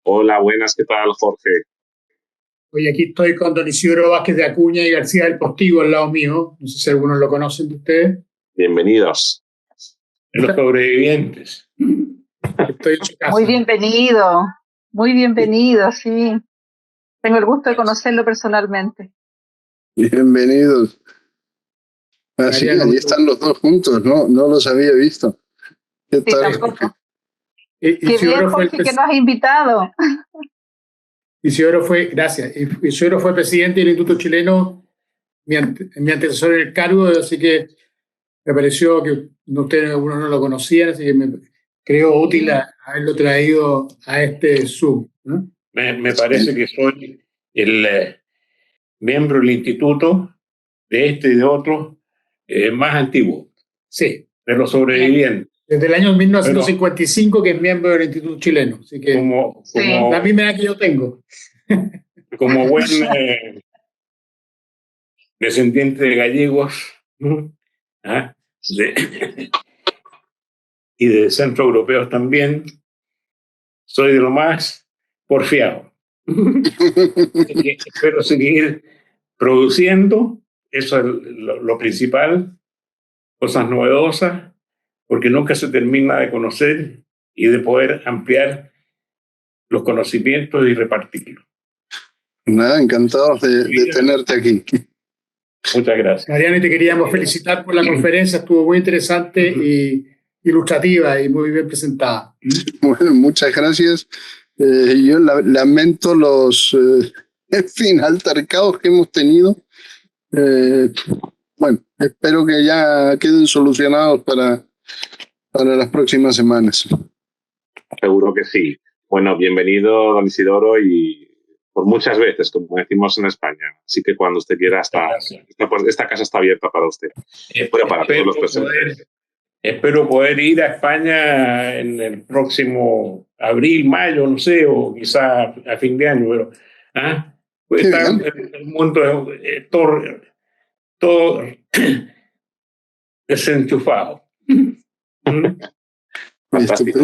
C: Hola, buenas, ¿qué tal, Jorge?
B: Hoy aquí estoy con don Isidro Vázquez de Acuña y García del Postigo al lado mío. No sé si algunos lo conocen de ustedes.
C: Bienvenidos.
D: Los sobrevivientes.
B: Estoy en su casa.
D: Muy bienvenido, sí. Tengo el gusto de conocerlo personalmente.
A: Bienvenidos. Así que
B: Mariano,
A: ahí están los dos juntos, ¿no? No los había visto. ¿Qué
D: Sí,
A: tal?
D: tampoco. Qué bien,
B: Isidoro fue,
D: Jorge, que nos has invitado.
B: gracias. Isidoro fue presidente del Instituto Chileno, mi antecesor en el cargo, así que me pareció que ustedes algunos no lo conocían, así que me creo útil haberlo traído a este Zoom, ¿no?
E: Me parece que soy el miembro del instituto de este y de otros más antiguo,
B: Sí,
E: de los sobrevivientes.
B: desde el año 1955 que es miembro del Instituto Chileno, así que la misma edad que yo tengo.
E: Como buen descendiente de gallegos, ¿ah? Y de centroeuropeos también, soy de lo más porfiado. Espero seguir produciendo, eso es lo principal, cosas novedosas, porque nunca se termina de conocer y de poder ampliar los conocimientos y repartirlos.
A: Nada, encantados de tenerte aquí.
E: Muchas gracias.
B: Mariano, y te queríamos felicitar por la conferencia, estuvo muy interesante y ilustrativa y muy bien presentada.
A: Bueno, muchas gracias. Yo lamento los, en fin, altercados que hemos tenido. Bueno, espero que ya queden solucionados para las próximas semanas.
C: Seguro que sí. Bueno, bienvenido, don Isidoro, y por muchas veces, como decimos en España. Así que cuando usted quiera, esta casa está abierta para usted. Bueno, para todos los presentes.
E: Espero poder ir a España en el próximo abril, mayo, no sé, o quizá a fin de año, pero pues está el mundo todo desenchufado.
C: Fantástico.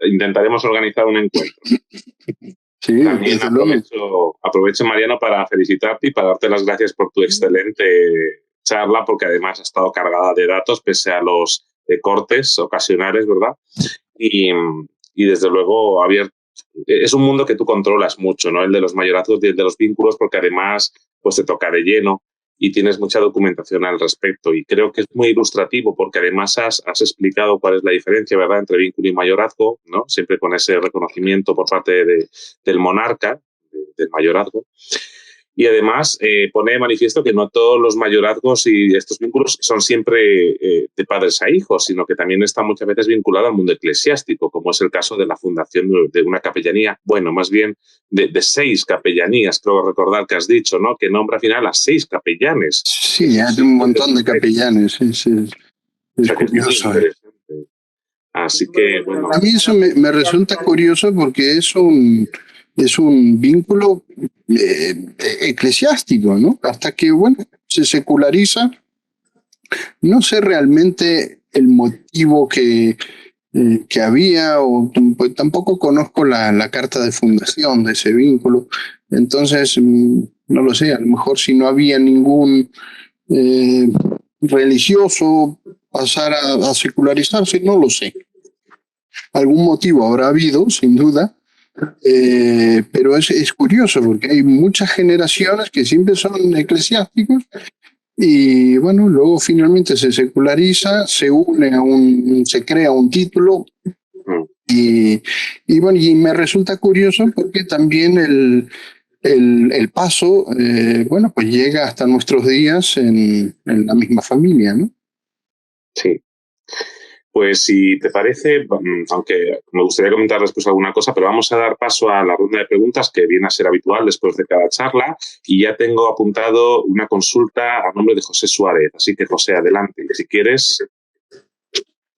C: Intentaremos organizar un encuentro.
A: Sí,
C: también aprovecho, Mariano, para felicitarte y para darte las gracias por tu excelente charla, porque además ha estado cargada de datos pese a los cortes ocasionales, ¿verdad? Y desde luego, es un mundo que tú controlas mucho, ¿no? El de los mayorazgos y el de los vínculos, porque además pues te toca de lleno y tienes mucha documentación al respecto. Y creo que es muy ilustrativo porque además has explicado cuál es la diferencia, ¿verdad?, entre vínculo y mayorazgo, ¿no? Siempre con ese reconocimiento por parte del monarca, del mayorazgo. Y además pone de manifiesto que no todos los mayorazgos y estos vínculos son siempre de padres a hijos, sino que también está muchas veces vinculado al mundo eclesiástico, como es el caso de la fundación de una capellanía, bueno, más bien de 6 capellanías, creo recordar que has dicho, ¿no?, que nombra al final a 6 capellanes.
A: Sí, hay un montón de capellanes. Es curioso.
C: Así que, bueno.
A: A mí eso me resulta curioso porque es un vínculo eclesiástico, ¿no? Hasta que, bueno, se seculariza. No sé realmente el motivo que había, o pues, tampoco conozco la carta de fundación de ese vínculo. Entonces, no lo sé, a lo mejor si no había ningún religioso pasar a secularizarse, no lo sé. Algún motivo habrá habido, sin duda, pero es curioso porque hay muchas generaciones que siempre son eclesiásticos y bueno, luego finalmente se seculariza, se crea un título y bueno, y me resulta curioso porque también el paso, bueno, pues llega hasta nuestros días en la misma familia, ¿no?
C: Sí. Pues si te parece, aunque me gustaría comentar después alguna cosa, pero vamos a dar paso a la ronda de preguntas que viene a ser habitual después de cada charla y ya tengo apuntado una consulta a nombre de José Suárez. Así que, José, adelante, si quieres.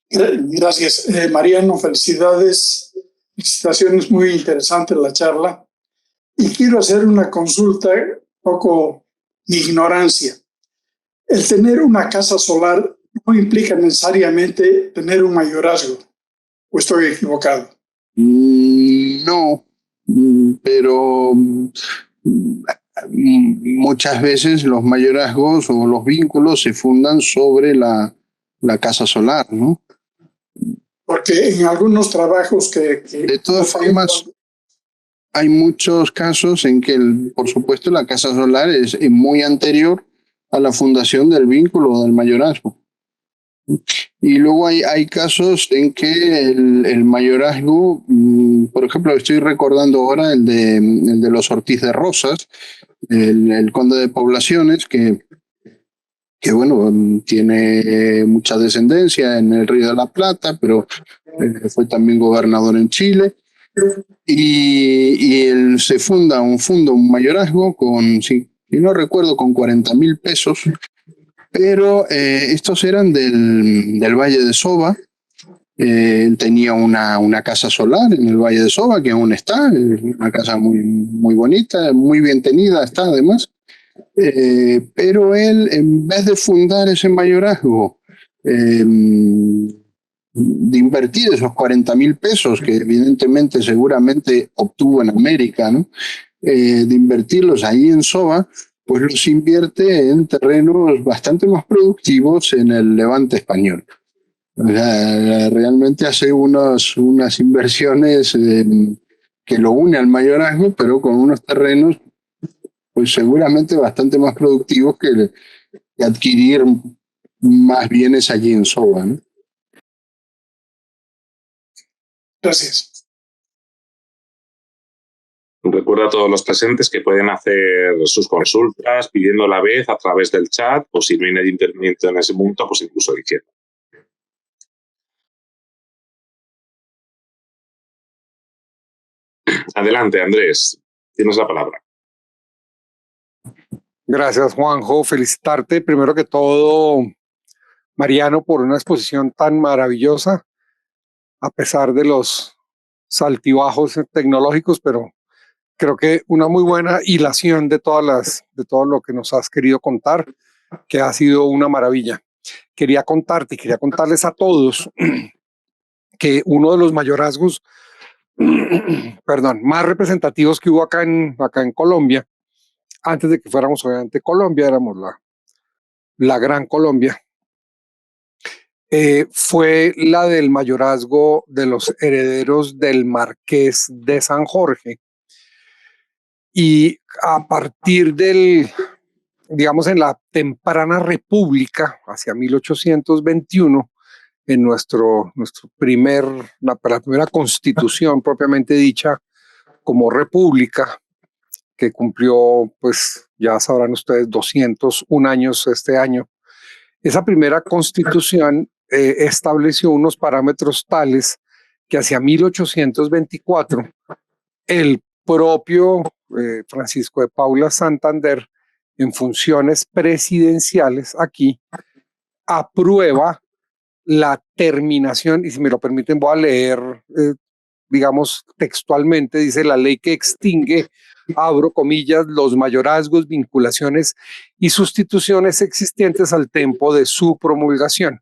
F: Gracias, Mariano, felicidades. Felicitaciones, muy interesante la charla. Y quiero hacer una consulta, un poco mi ignorancia. El tener una casa solar no implica necesariamente tener un mayorazgo, ¿o estoy equivocado?
A: No, pero muchas veces los mayorazgos o los vínculos se fundan sobre la casa solar, ¿no?
F: porque en algunos trabajos
A: De todas formas, hay muchos casos en que, por supuesto, la casa solar es muy anterior a la fundación del vínculo o del mayorazgo. Y luego hay casos en que el mayorazgo, por ejemplo, estoy recordando ahora el de los Ortiz de Rosas, el conde de Poblaciones, que bueno, tiene mucha descendencia en el Río de la Plata, pero fue también gobernador en Chile. Y él se funda un mayorazgo con, si no recuerdo, con 40.000 pesos, pero estos eran del Valle de Soba. Él tenía una casa solar en el Valle de Soba, que aún está, una casa muy bonita, muy bien tenida está además. Pero él, en vez de fundar ese mayorazgo, de invertir esos 40.000 pesos que evidentemente seguramente obtuvo en América, ¿no? De invertirlos ahí en Soba, pues los invierte en terrenos bastante más productivos en el Levante español. O sea, realmente hace unas inversiones que lo une al mayorazgo, pero con unos terrenos pues seguramente bastante más productivos que adquirir más bienes allí en Soba, ¿no?
F: Gracias.
C: Recuerdo a todos los presentes que pueden hacer sus consultas pidiendo a la vez a través del chat, o si no hay nadie interviniente en ese punto, pues incluso diciendo. Adelante, Andrés, tienes la palabra.
G: Gracias, Juanjo. Felicitarte primero que todo, Mariano, por una exposición tan maravillosa, a pesar de los saltibajos tecnológicos, pero creo que una muy buena hilación de todo lo que nos has querido contar, que ha sido una maravilla. Quería contarles a todos que uno de los mayorazgos más representativos que hubo acá en Colombia, antes de que fuéramos obviamente Colombia, éramos la Gran Colombia, fue la del mayorazgo de los herederos del Marqués de San Jorge. Y a partir digamos, en la temprana república, hacia 1821, en la primera constitución propiamente dicha como república, que cumplió, pues ya sabrán ustedes, 201 años este año. Esa primera constitución estableció unos parámetros tales que hacia 1824 el propio Francisco de Paula Santander, en funciones presidenciales aquí, aprueba la terminación, y si me lo permiten voy a leer, digamos textualmente, dice: la ley que extingue, abro comillas, los mayorazgos, vinculaciones y sustituciones existentes al tiempo de su promulgación,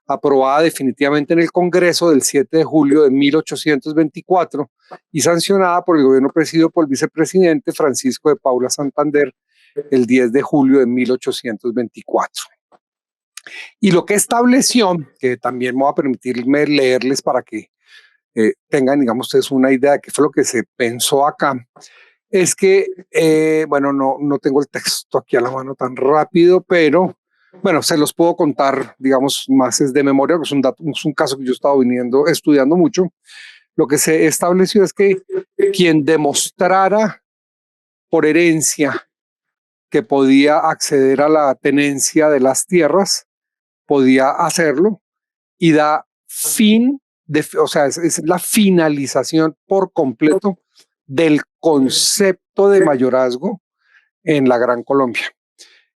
G: aprobada definitivamente en el Congreso del 7 de julio de 1824 y sancionada por el gobierno presidido por el vicepresidente Francisco de Paula Santander el 10 de julio de 1824. Y lo que estableció, que también me va a permitirme leerles para que tengan, digamos, ustedes una idea de qué fue lo que se pensó acá, es que, bueno, no tengo el texto aquí a la mano tan rápido, pero bueno, se los puedo contar, digamos, más es de memoria, que es un caso que yo he estado estudiando mucho. Lo que se estableció es que quien demostrara por herencia que podía acceder a la tenencia de las tierras, podía hacerlo, y da fin, o sea, es la finalización por completo del concepto de mayorazgo en la Gran Colombia.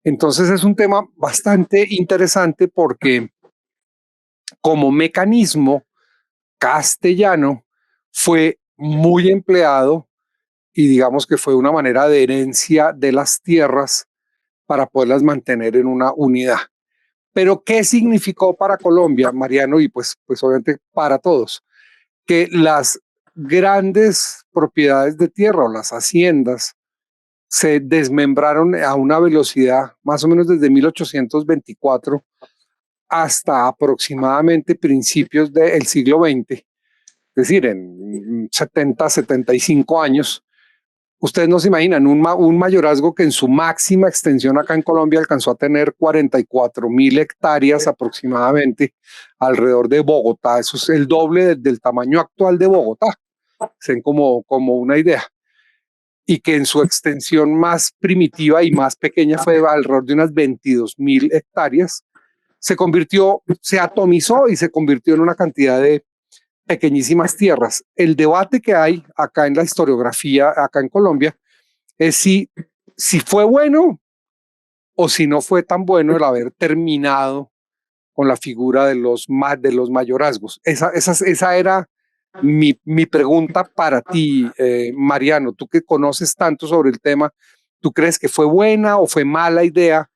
G: Entonces es un tema bastante interesante porque como mecanismo castellano fue muy empleado, y digamos que fue una manera de herencia de las tierras para poderlas mantener en una unidad. Pero ¿qué significó para Colombia, Mariano? Y pues obviamente para todos, que las grandes propiedades de tierra o las haciendas se desmembraron a una velocidad más o menos desde 1824 hasta aproximadamente principios del siglo XX, es decir, en 70, 75 años. Ustedes no se imaginan un mayorazgo que en su máxima extensión acá en Colombia alcanzó a tener 44.000 hectáreas aproximadamente alrededor de Bogotá. Eso es el doble del tamaño actual de Bogotá, como una idea. Y que en su extensión más primitiva y más pequeña fue alrededor de unas 22.000 hectáreas. Se atomizó y se convirtió en una cantidad de pequeñísimas tierras. El debate que hay acá en la historiografía, acá en Colombia, es si fue bueno o si no fue tan bueno el haber terminado con la figura de los mayorazgos. Esa era mi pregunta para ti, Mariano. Tú que conoces tanto sobre el tema, ¿tú crees que fue buena o fue mala idea,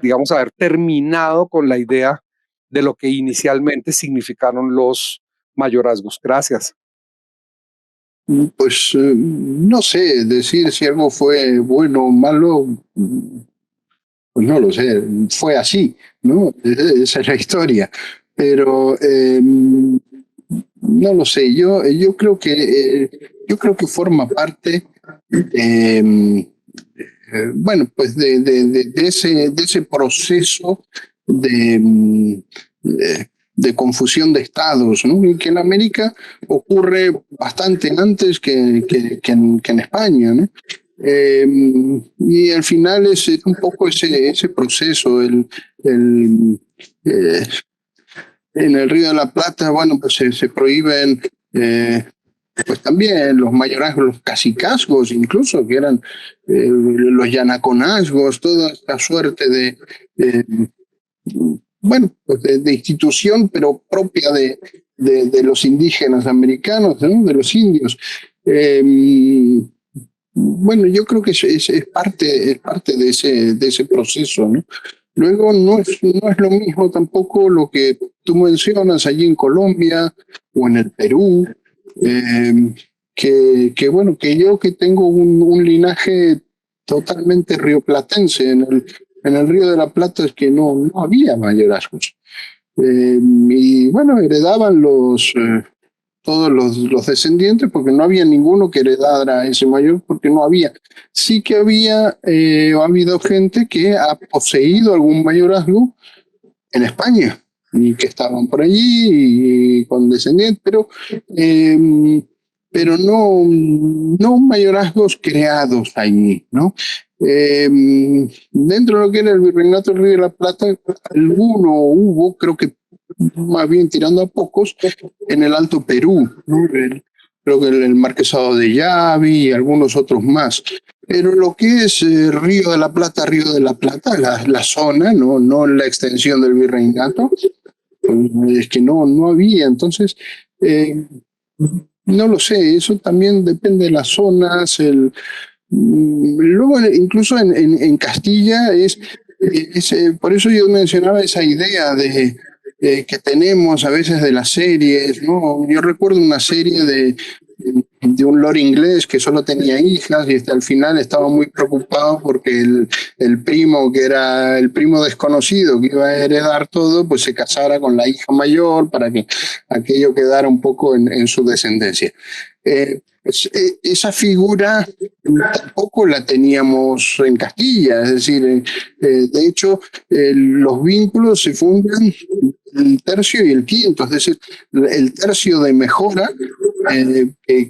G: digamos, haber terminado con la idea de lo que inicialmente significaron los mayorazgos? Gracias.
A: Pues no sé, decir si algo fue bueno o malo, pues no lo sé, fue así, ¿no? Esa es la historia. Pero no lo sé, yo creo que forma parte, bueno, pues de ese proceso de, de confusión de estados, ¿no? Y que en América ocurre bastante antes que en España, ¿no? Y al final es un poco ese proceso, en el Río de la Plata, bueno, pues se prohíben pues también los mayorazgos, los cacicazgos incluso, que eran los yanaconazgos, toda esta suerte de bueno, pues de institución, pero propia de los indígenas americanos, ¿no? De los indios. Bueno, yo creo que es parte de ese proceso, ¿no? Luego no es lo mismo tampoco lo que tú mencionas allí en Colombia o en el Perú, bueno, que yo que tengo un linaje totalmente rioplatense en el Río de la Plata, es que no había mayorazgos. Y bueno, heredaban todos los descendientes, porque no había ninguno que heredara ese mayor, porque no había. Sí que ha habido gente que ha poseído algún mayorazgo en España y que estaban por allí y con descendientes, pero no mayorazgos creados allí, ¿no? Dentro de lo que era el Virreinato del Río de la Plata, alguno hubo, creo que más bien tirando a pocos, en el Alto Perú, ¿no? Creo que el Marquesado de Yavi y algunos otros más. Pero lo que es Río de la Plata, la zona, no la extensión del virreinato, es que no había. Entonces, no lo sé, eso también depende de las zonas. Luego, incluso en Castilla, por eso yo mencionaba esa idea que tenemos a veces de las series, ¿no? Yo recuerdo una serie de un lord inglés que solo tenía hijas y hasta el final estaba muy preocupado porque el primo, que era el primo desconocido que iba a heredar todo, pues se casara con la hija mayor para que aquello quedara un poco en su descendencia. Pues, esa figura tampoco la teníamos en Castilla, es decir, de hecho, los vínculos se fundan el tercio y el quinto, es decir, el tercio de mejora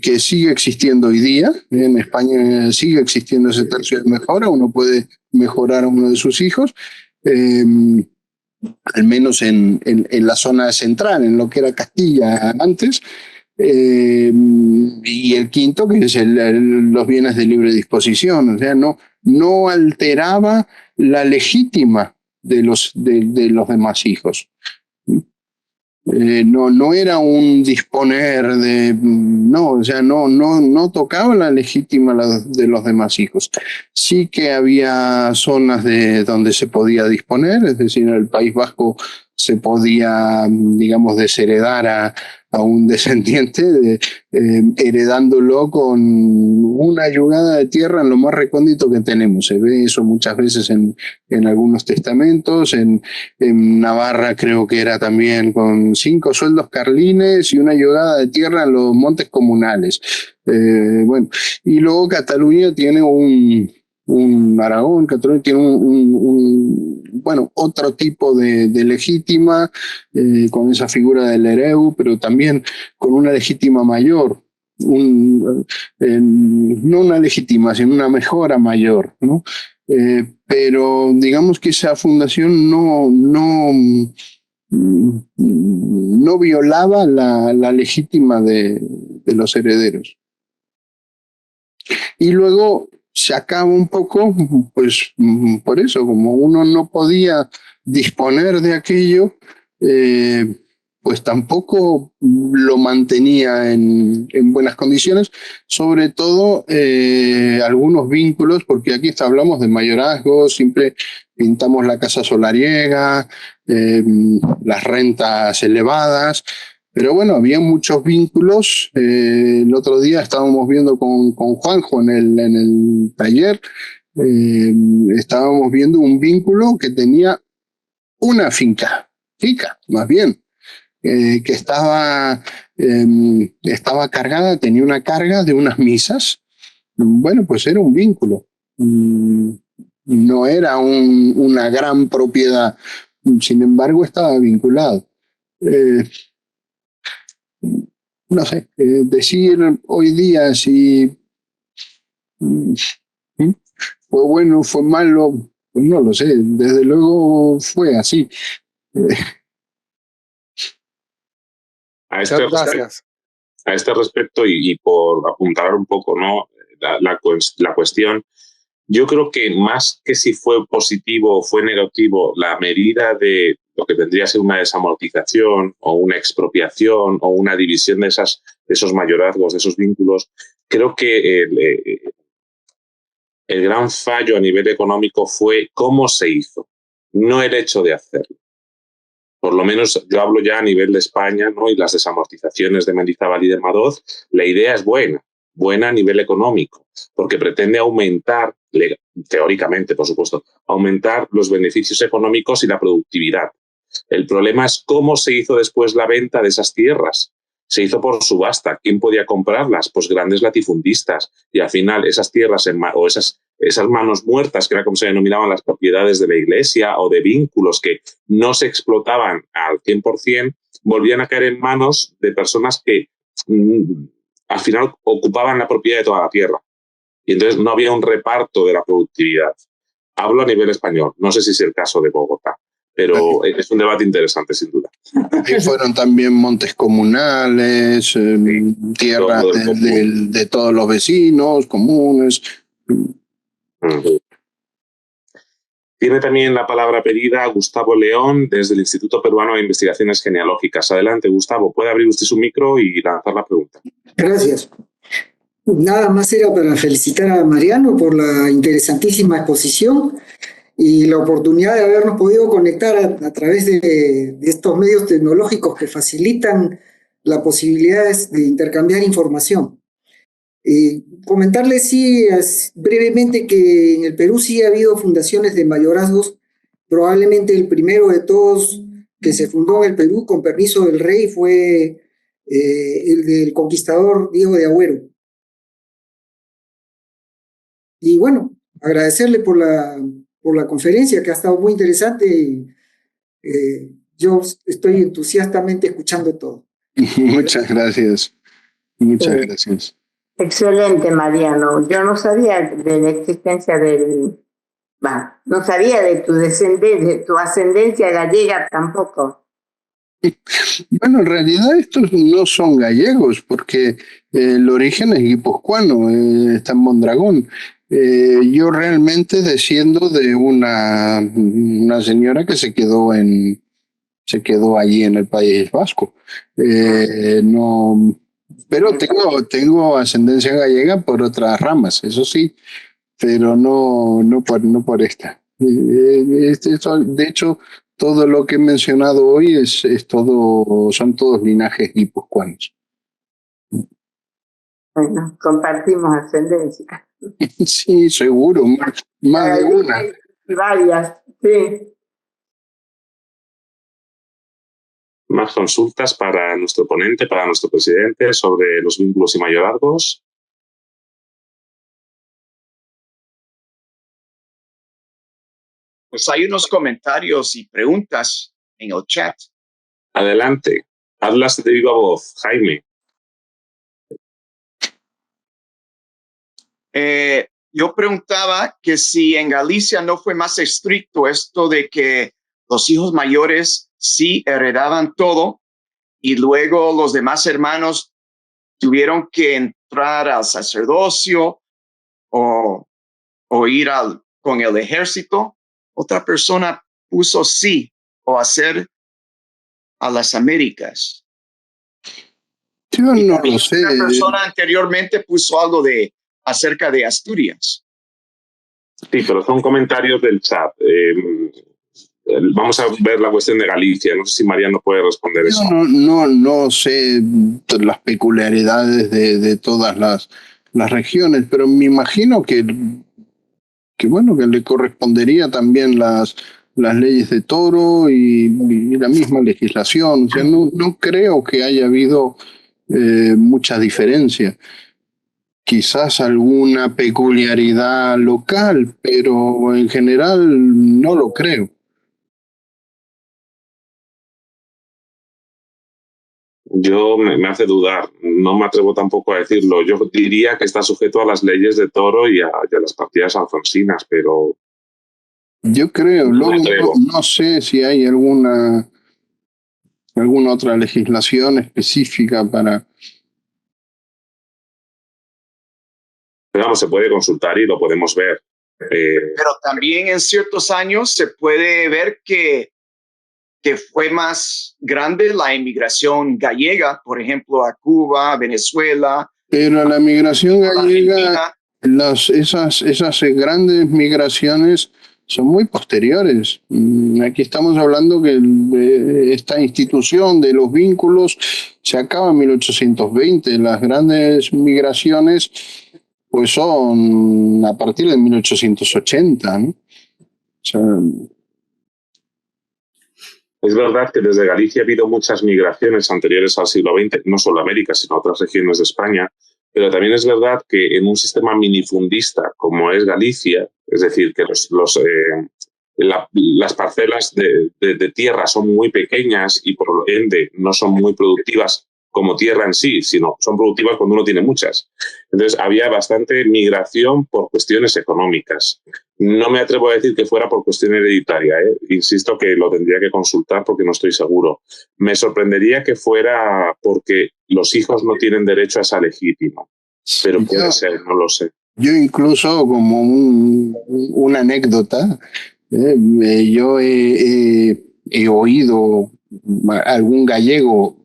A: que sigue existiendo hoy día. En España sigue existiendo ese tercio de mejora, uno puede mejorar a uno de sus hijos, al menos en la zona central, en lo que era Castilla antes. Y el quinto, que es los bienes de libre disposición, o sea, no alteraba la legítima de los demás hijos. No era un disponer o sea, no tocaba la legítima de los demás hijos. Sí que había zonas donde se podía disponer, es decir, en el País Vasco se podía, digamos, desheredar a a un descendiente, heredándolo con una yugada de tierra en lo más recóndito que tenemos. Se ve eso muchas veces en algunos testamentos. En Navarra creo que era también con 5 sueldos carlines y una yugada de tierra en los montes comunales. Bueno, y luego Cataluña tiene Aragón, Cataluña tiene bueno, otro tipo de legítima, con esa figura del hereu, pero también con una legítima mayor, no una legítima, sino una mejora mayor, ¿no? Pero digamos que esa fundación no violaba la legítima de los herederos. Y luego se acaba un poco, pues por eso, como uno no podía disponer de aquello, pues tampoco lo mantenía en buenas condiciones, sobre todo algunos vínculos, porque aquí hablamos de mayorazgos, siempre pintamos la casa solariega, las rentas elevadas. Pero bueno, había muchos vínculos. El otro día estábamos viendo con Juanjo en el taller, estábamos viendo un vínculo que tenía una finca más bien, que estaba cargada, tenía una carga de unas misas. Bueno, pues era un vínculo. No era una gran propiedad, sin embargo estaba vinculado. No sé, decir hoy día si fue bueno o fue malo, pues no lo sé, desde luego fue así.
C: A este respecto, y por apuntar un poco, ¿no?, la cuestión, yo creo que más que si fue positivo o fue negativo, la medida de lo que tendría que ser una desamortización o una expropiación o una división de esos mayorazgos, de esos vínculos, creo que el gran fallo a nivel económico fue cómo se hizo, no el hecho de hacerlo. Por lo menos yo hablo ya a nivel de España, ¿no?, y las desamortizaciones de Mendizábal y de Madoz, la idea es buena a nivel económico, porque pretende aumentar, teóricamente, por supuesto, aumentar los beneficios económicos y la productividad. El problema es cómo se hizo después la venta de esas tierras. Se hizo por subasta. ¿Quién podía comprarlas? Pues grandes latifundistas. Y al final esas tierras o esas manos muertas, que era como se denominaban las propiedades de la iglesia o de vínculos que no se explotaban al 100%, volvían a caer en manos de personas que al final ocupaban la propiedad de toda la tierra. Y entonces no había un reparto de la productividad. Hablo a nivel español, no sé si es el caso de Bogotá, pero es un debate interesante, sin duda.
A: Ahí fueron también montes comunales, tierras de todos los vecinos, comunes.
C: Tiene también la palabra pedida Gustavo León desde el Instituto Peruano de Investigaciones Genealógicas. Adelante, Gustavo, puede abrir usted su micro y lanzar la pregunta.
H: Gracias. Nada más era para felicitar a Mariano por la interesantísima exposición y la oportunidad de habernos podido conectar a través de estos medios tecnológicos que facilitan la posibilidad de intercambiar información. Comentarles brevemente que en el Perú sí ha habido fundaciones de mayorazgos. Probablemente el primero de todos que se fundó en el Perú con permiso del rey fue el del conquistador Diego de Agüero. Y bueno, agradecerle por la conferencia, que ha estado muy interesante, y yo estoy entusiastamente escuchando todo.
A: Muchas gracias. Muchas gracias.
I: Excelente, Mariano. Yo no sabía de la existencia no sabía de tu ascendencia gallega tampoco.
A: Bueno, en realidad estos no son gallegos, porque el origen es guipuzcoano, está en Mondragón. Yo realmente desciendo de una señora que se quedó allí en el País Vasco. No, pero tengo ascendencia gallega por otras ramas, eso sí, pero no por esta. De hecho, todo lo que he mencionado hoy son todos linajes guipuzcoanos.
I: Bueno, compartimos ascendencia.
A: Sí, seguro, más de una.
I: Varias, sí.
C: Más consultas para nuestro ponente, para nuestro presidente, sobre los vínculos y mayorazgos.
J: Pues hay unos comentarios y preguntas en el chat.
C: Adelante, hazlas de viva voz, Jaime.
J: Yo preguntaba que si en Galicia no fue más estricto esto de que los hijos mayores sí heredaban todo y luego los demás hermanos tuvieron que entrar al sacerdocio o ir con el ejército. Otra persona puso sí o hacer a las Américas.
A: Yo no lo sé.
J: Una persona anteriormente puso algo acerca de Asturias.
C: Sí, pero son comentarios del chat. Vamos a ver la cuestión de Galicia. No sé si Mariano puede responder eso.
A: No sé las peculiaridades de todas las regiones, pero me imagino que le correspondería también las leyes de toro y la misma legislación. O sea, no creo que haya habido mucha diferencia. Quizás alguna peculiaridad local, pero en general no lo creo.
C: Yo me hace dudar, no me atrevo tampoco a decirlo. Yo diría que está sujeto a las leyes de toro y a las partidas alfonsinas, pero...
A: Yo creo, no sé si hay alguna otra legislación específica para...
C: Pero vamos, se puede consultar y lo podemos ver.
J: Pero también en ciertos años se puede ver que fue más grande la inmigración gallega, por ejemplo, a Cuba, a Venezuela.
A: Pero la migración gallega, esas grandes migraciones son muy posteriores. Aquí estamos hablando que esta institución de los vínculos se acaba en 1820. Las grandes migraciones pues son a partir de 1880, ¿no? O sea,
C: es verdad que desde Galicia ha habido muchas migraciones anteriores al siglo XX, no solo a América, sino a otras regiones de España, pero también es verdad que en un sistema minifundista como es Galicia, es decir, que las parcelas de tierra son muy pequeñas y por ende no son muy productivas como tierra en sí, sino son productivas cuando uno tiene muchas. Entonces había bastante migración por cuestiones económicas. No me atrevo a decir que fuera por cuestión hereditaria, ¿eh? Insisto que lo tendría que consultar porque no estoy seguro. Me sorprendería que fuera porque los hijos no tienen derecho a esa legítima, pero puede ser, no lo sé.
A: Yo incluso como una anécdota, yo he oído algún gallego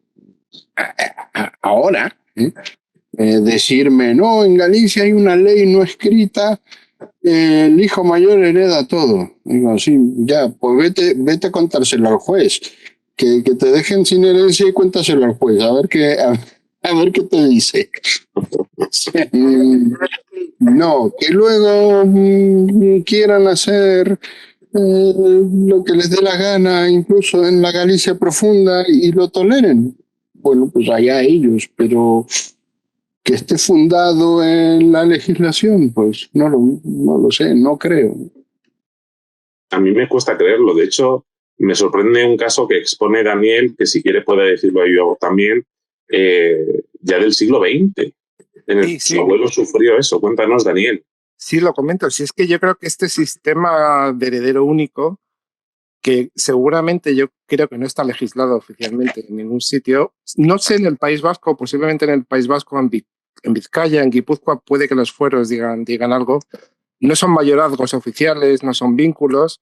A: ahora decirme, no, en Galicia hay una ley no escrita, el hijo mayor hereda todo. Digo, sí, ya, pues vete a contárselo al juez, que te dejen sin herencia y cuéntaselo al juez, a ver qué te dice. No, que luego quieran hacer lo que les dé la gana, incluso en la Galicia profunda, y lo toleren. Bueno, pues allá ellos, pero que esté fundado en la legislación, pues no lo sé, no creo.
C: A mí me cuesta creerlo. De hecho, me sorprende un caso que expone Daniel, que si quiere puede decirlo yo también, ya del siglo XX. Su abuelo sufrió eso. Cuéntanos, Daniel.
K: Sí, lo comento. Si es que yo creo que este sistema de heredero único, que seguramente yo creo que no está legislado oficialmente en ningún sitio, no sé en el País Vasco, posiblemente en el País Vasco, en Vizcaya, en Guipúzcoa, puede que los fueros digan algo. No son mayorazgos oficiales, no son vínculos,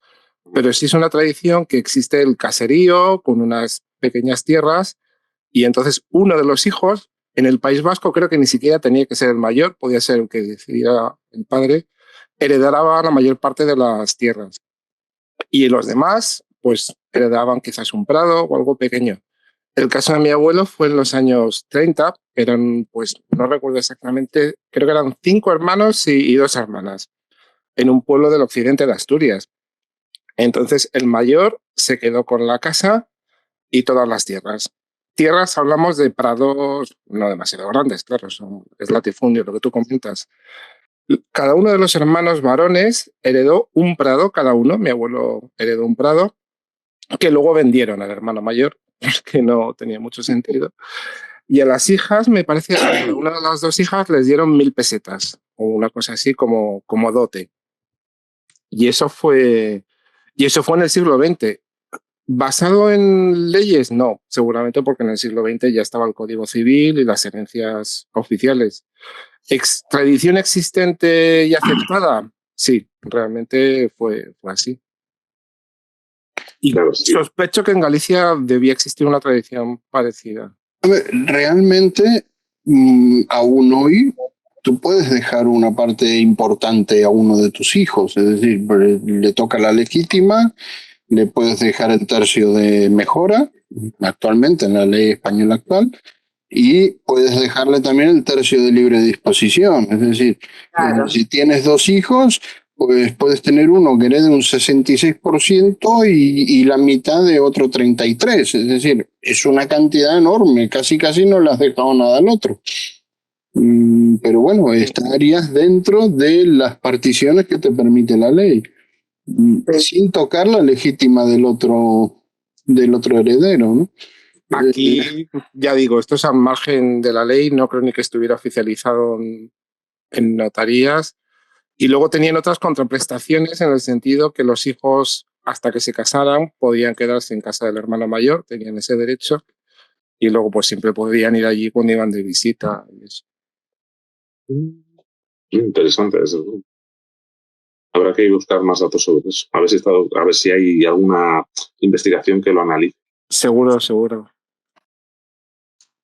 K: pero sí es una tradición que existe el caserío con unas pequeñas tierras y entonces uno de los hijos, en el País Vasco creo que ni siquiera tenía que ser el mayor, podía ser el que decidiera el padre, heredaba la mayor parte de las tierras. Y los demás, pues heredaban quizás un prado o algo pequeño. El caso de mi abuelo fue en los años 30, eran, pues no recuerdo exactamente, creo que eran 5 hermanos y 2 hermanas, en un pueblo del occidente de Asturias. Entonces el mayor se quedó con la casa y todas las tierras. Tierras, hablamos de prados no demasiado grandes, claro, es latifundio lo que tú comentas. Cada uno de los hermanos varones heredó un prado, cada uno. Mi abuelo heredó un prado, que luego vendieron al hermano mayor, que no tenía mucho sentido. Y a las hijas, me parece, a cada una de las 2 hijas les dieron 1000 pesetas, o una cosa así como dote. Y eso fue en el siglo XX. ¿Basado en leyes? No, seguramente porque en el siglo XX ya estaba el Código Civil y las herencias oficiales. ¿Tradición existente y aceptada? Sí, realmente fue así. Y
C: Claro, sí.
K: sospecho que en Galicia debía existir una tradición parecida.
A: A ver, realmente, aún hoy, tú puedes dejar una parte importante a uno de tus hijos, es decir, le toca la legítima, le puedes dejar el tercio de mejora, actualmente en la ley española actual, y puedes dejarle también el tercio de libre disposición. Es decir,
I: Claro.
A: si tienes 2 hijos, pues puedes tener uno que herede un 66% y la mitad de otro 33%. Es decir, es una cantidad enorme, casi no le has dejado nada al otro. Pero bueno, estarías dentro de las particiones que te permite la ley, sin tocar la legítima del otro heredero, ¿no?
K: Aquí, ya digo, esto es al margen de la ley, no creo ni que estuviera oficializado en notarías. Y luego tenían otras contraprestaciones en el sentido que los hijos, hasta que se casaran, podían quedarse en casa del hermano mayor, tenían ese derecho, y luego pues siempre podían ir allí cuando iban de visita. Y eso.
C: Interesante eso. Habrá que buscar más datos sobre eso. A ver si hay alguna investigación que lo analice.
K: Seguro.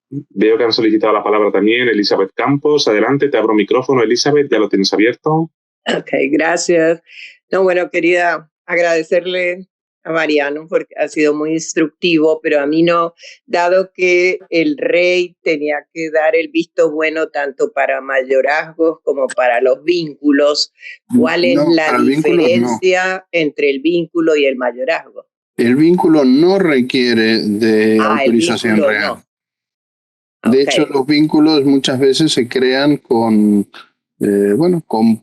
C: Veo que han solicitado la palabra también Elizabeth Campos. Adelante, te abro micrófono, Elizabeth, ya lo tienes abierto.
L: Ok, gracias. No, bueno, quería agradecerle a Mariano porque ha sido muy instructivo, pero a mí no, dado que el rey tenía que dar el visto bueno tanto para mayorazgos como para los vínculos, ¿cuál es la diferencia entre el vínculo y el mayorazgo?
A: El vínculo no requiere de autorización real.
L: No.
A: De hecho, los vínculos muchas veces se crean con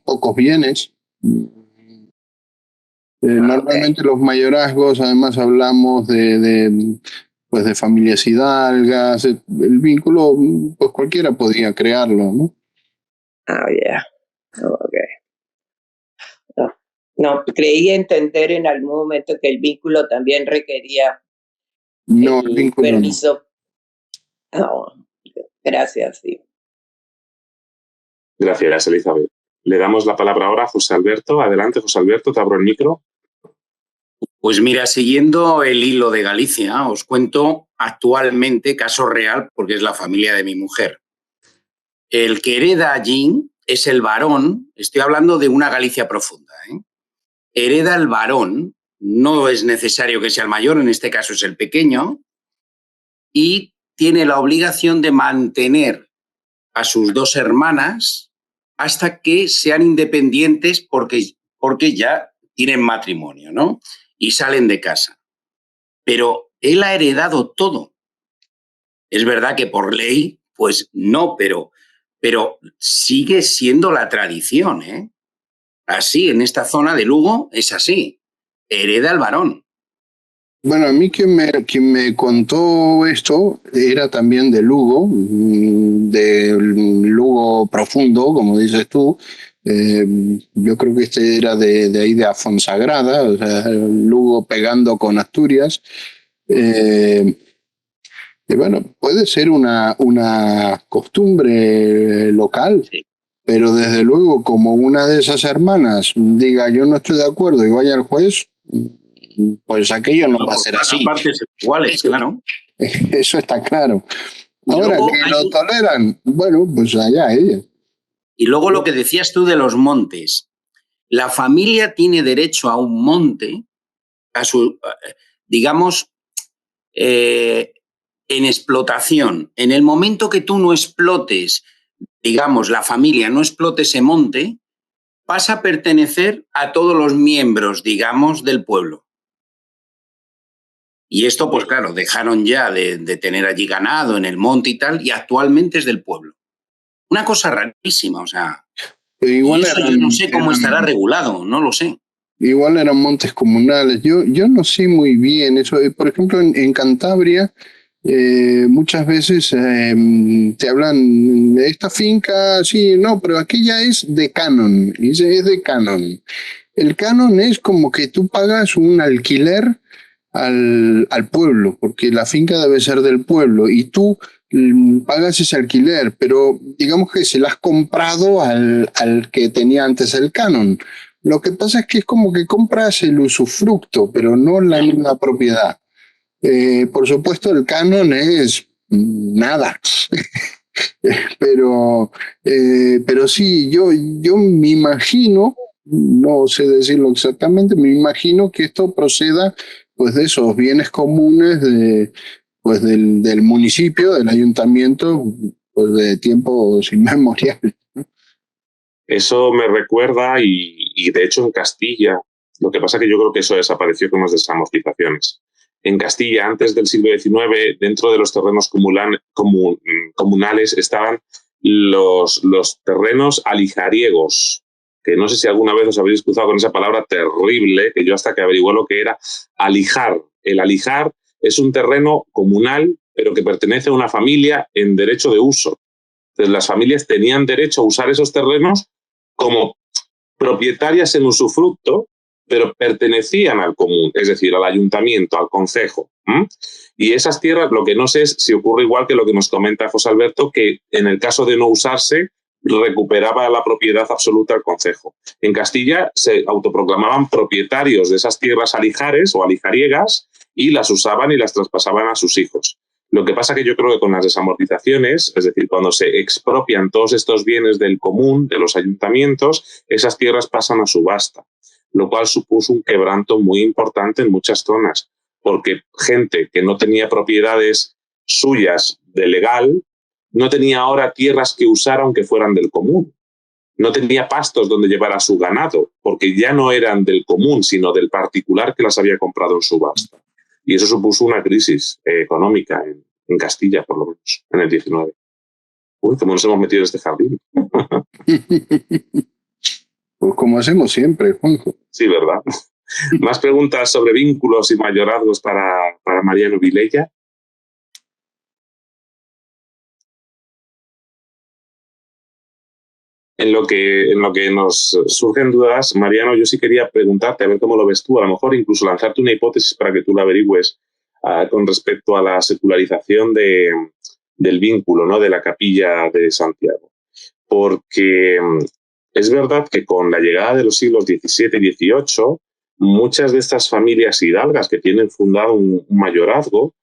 A: pocos bienes. Normalmente los mayorazgos, además hablamos de familias hidalgas. El vínculo, pues cualquiera podría crearlo, ¿no?
L: No, creí entender en algún momento que el vínculo también requería
A: el vínculo
L: permiso. Gracias, sí.
C: Gracias, Elizabeth. Le damos la palabra ahora a José Alberto. Adelante, José Alberto, te abro el micro.
M: Pues mira, siguiendo el hilo de Galicia, os cuento actualmente, caso real, porque es la familia de mi mujer. El que hereda allí es el varón, estoy hablando de una Galicia profunda, hereda el varón, no es necesario que sea el mayor, en este caso es el pequeño, y tiene la obligación de mantener a sus 2 hermanas hasta que sean independientes porque ya tienen matrimonio, ¿no? Y salen de casa. Pero él ha heredado todo. Es verdad que por ley, pues no, pero sigue siendo la tradición, ¿eh? Así, en esta zona de Lugo es así. Hereda el varón.
A: Bueno, a mí quien me contó esto era también de Lugo profundo, como dices tú. Yo creo que este era de ahí de Afonsagrada, o sea, Lugo pegando con Asturias. Y bueno, puede ser una costumbre local, pero desde luego como una de esas hermanas diga yo no estoy de acuerdo y vaya al juez, pues aquello no va a ser así.
M: Partes iguales, claro.
A: Eso está claro. Ahora, que lo toleran, bueno, pues allá ella.
M: Y luego lo que decías tú de los montes. La familia tiene derecho a un monte digamos, en explotación. En el momento que tú no explotes, digamos, la familia no explote ese monte, pasa a pertenecer a todos los miembros, digamos, del pueblo. Y esto, pues claro, dejaron ya de tener allí ganado en el monte y tal, y actualmente es del pueblo. Una cosa rarísima, o sea.
A: Pero igual
M: y eso yo no sé cómo estará regulado, no lo sé.
A: Igual eran montes comunales. Yo no sé muy bien eso. Por ejemplo, en Cantabria, muchas veces te hablan de esta finca, sí, no, pero aquella es de canon. Dice, es de canon. El canon es como que tú pagas un alquiler al pueblo, porque la finca debe ser del pueblo y tú pagas ese alquiler, pero digamos que se la has comprado al que tenía antes el canon. Lo que pasa es que es como que compras el usufructo, pero no la propiedad. Por supuesto, el canon es nada. Pero sí, yo me imagino, no sé decirlo exactamente, me imagino que esto proceda pues de esos bienes comunes pues del municipio, del ayuntamiento, pues de tiempos inmemoriales.
C: Eso me recuerda, y de hecho en Castilla, lo que pasa es que yo creo que eso desapareció con las desamortizaciones. En Castilla, antes del siglo XIX, dentro de los terrenos comunales estaban los terrenos alijariegos, que no sé si alguna vez os habréis cruzado con esa palabra terrible, que yo hasta que averigué lo que era alijar. El alijar es un terreno comunal, pero que pertenece a una familia en derecho de uso. Entonces, las familias tenían derecho a usar esos terrenos como propietarias en usufructo, pero pertenecían al común, es decir, al ayuntamiento, al concejo. Y esas tierras, lo que no sé es si ocurre igual que lo que nos comenta José Alberto, que en el caso de no usarse, recuperaba la propiedad absoluta al concejo. En Castilla se autoproclamaban propietarios de esas tierras alijares o alijariegas y las usaban y las traspasaban a sus hijos. Lo que pasa que yo creo que con las desamortizaciones, es decir, cuando se expropian todos estos bienes del común, de los ayuntamientos, esas tierras pasan a subasta, lo cual supuso un quebranto muy importante en muchas zonas, porque gente que no tenía propiedades suyas de legal, no tenía ahora tierras que usar aunque fueran del común. No tenía pastos donde llevar a su ganado, porque ya no eran del común, sino del particular que las había comprado en subasta. Y eso supuso una crisis económica en Castilla, por lo menos, en el 19. Uy, ¿cómo nos hemos metido en este jardín?
A: Pues como hacemos siempre, Juanjo.
C: Sí, ¿verdad? Más preguntas sobre vínculos y mayorazgos para Mariano Vilella. En lo que nos surgen dudas, Mariano, yo sí quería preguntarte, a ver cómo lo ves tú, a lo mejor incluso lanzarte una hipótesis para que tú la averigües con respecto a la secularización del vínculo, ¿no?, de la capilla de Santiago. Porque es verdad que con la llegada de los siglos XVII y XVIII, muchas de estas familias hidalgas que tienen fundado un mayorazgo,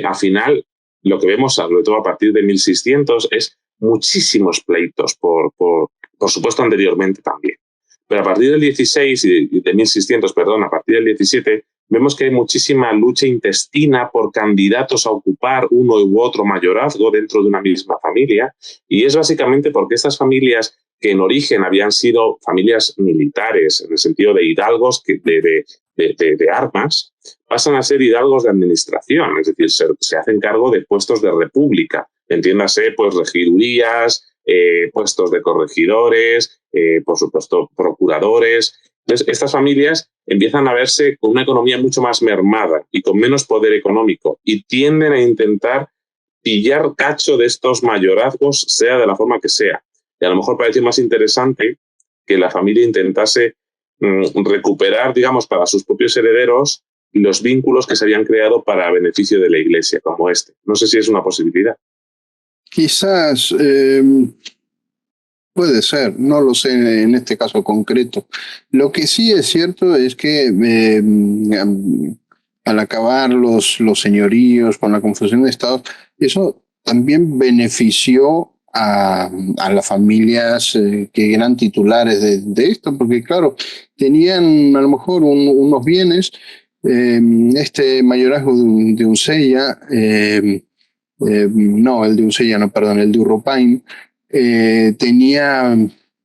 C: al final lo que vemos, sobre todo a partir de 1600, es muchísimos pleitos, por supuesto anteriormente también. Pero a partir del 16 y de 1600, perdón, a partir del 17, vemos que hay muchísima lucha intestina por candidatos a ocupar uno u otro mayorazgo dentro de una misma familia, y es básicamente porque estas familias que en origen habían sido familias militares, en el sentido de hidalgos de armas, pasan a ser hidalgos de administración, es decir, se hacen cargo de puestos de república, entiéndase, pues regidurías, puestos de corregidores, por supuesto, procuradores. Entonces, estas familias empiezan a verse con una economía mucho más mermada y con menos poder económico y tienden a intentar pillar cacho de estos mayorazgos, sea de la forma que sea. Y a lo mejor parece más interesante que la familia intentase recuperar, digamos, para sus propios herederos los vínculos que se habían creado para beneficio de la Iglesia, como este. No sé si es una posibilidad.
A: Quizás puede ser, no lo sé en este caso concreto. Lo que sí es cierto es que al acabar los señoríos con la confusión de estados, eso también benefició a las familias que eran titulares de esto, porque claro, tenían a lo mejor unos bienes Este mayorazgo de Uncella, no, el de Uncella, no, perdón, el de Urrupain, tenía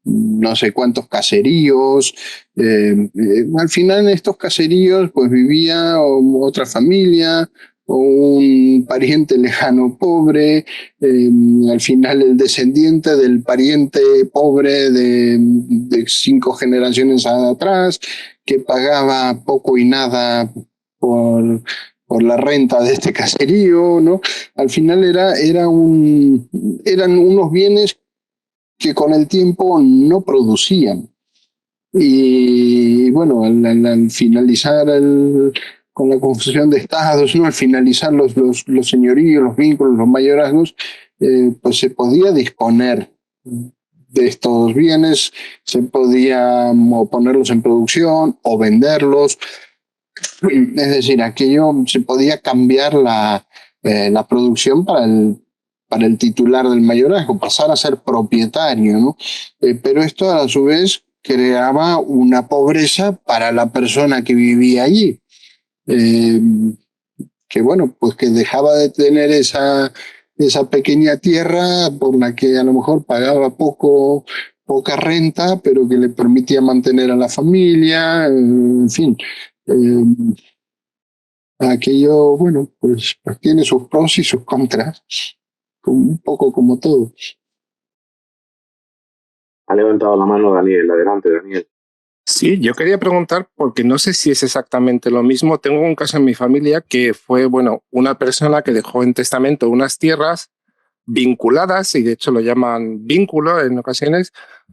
A: no sé cuántos caseríos. Al final en estos caseríos pues vivía otra familia o un pariente lejano pobre, al final el descendiente del pariente pobre de 5 generaciones atrás, que pagaba poco y nada por la renta de este caserío, ¿no? Al final eran unos bienes que con el tiempo no producían. Y bueno, al finalizar con la confusión de estados, ¿no? Al finalizar los señoríos, los vínculos, los mayorazgos, pues se podía disponer de estos bienes, se podía o ponerlos en producción o venderlos. Es decir, aquello se podía cambiar la producción para el titular del mayorazgo, pasar a ser propietario, ¿no? Pero esto a su vez creaba una pobreza para la persona que vivía allí, que bueno, pues que dejaba de tener esa pequeña tierra por la que a lo mejor pagaba poca renta, pero que le permitía mantener a la familia, en fin. Aquello, bueno, pues tiene sus pros y sus contras, un poco como todo.
C: Ha levantado la mano Daniel. Adelante, Daniel.
K: Sí, yo quería preguntar, porque no sé si es exactamente lo mismo. Tengo un caso en mi familia que fue, bueno, una persona que dejó en testamento unas tierras vinculadas, y de hecho lo llaman vínculo en ocasiones,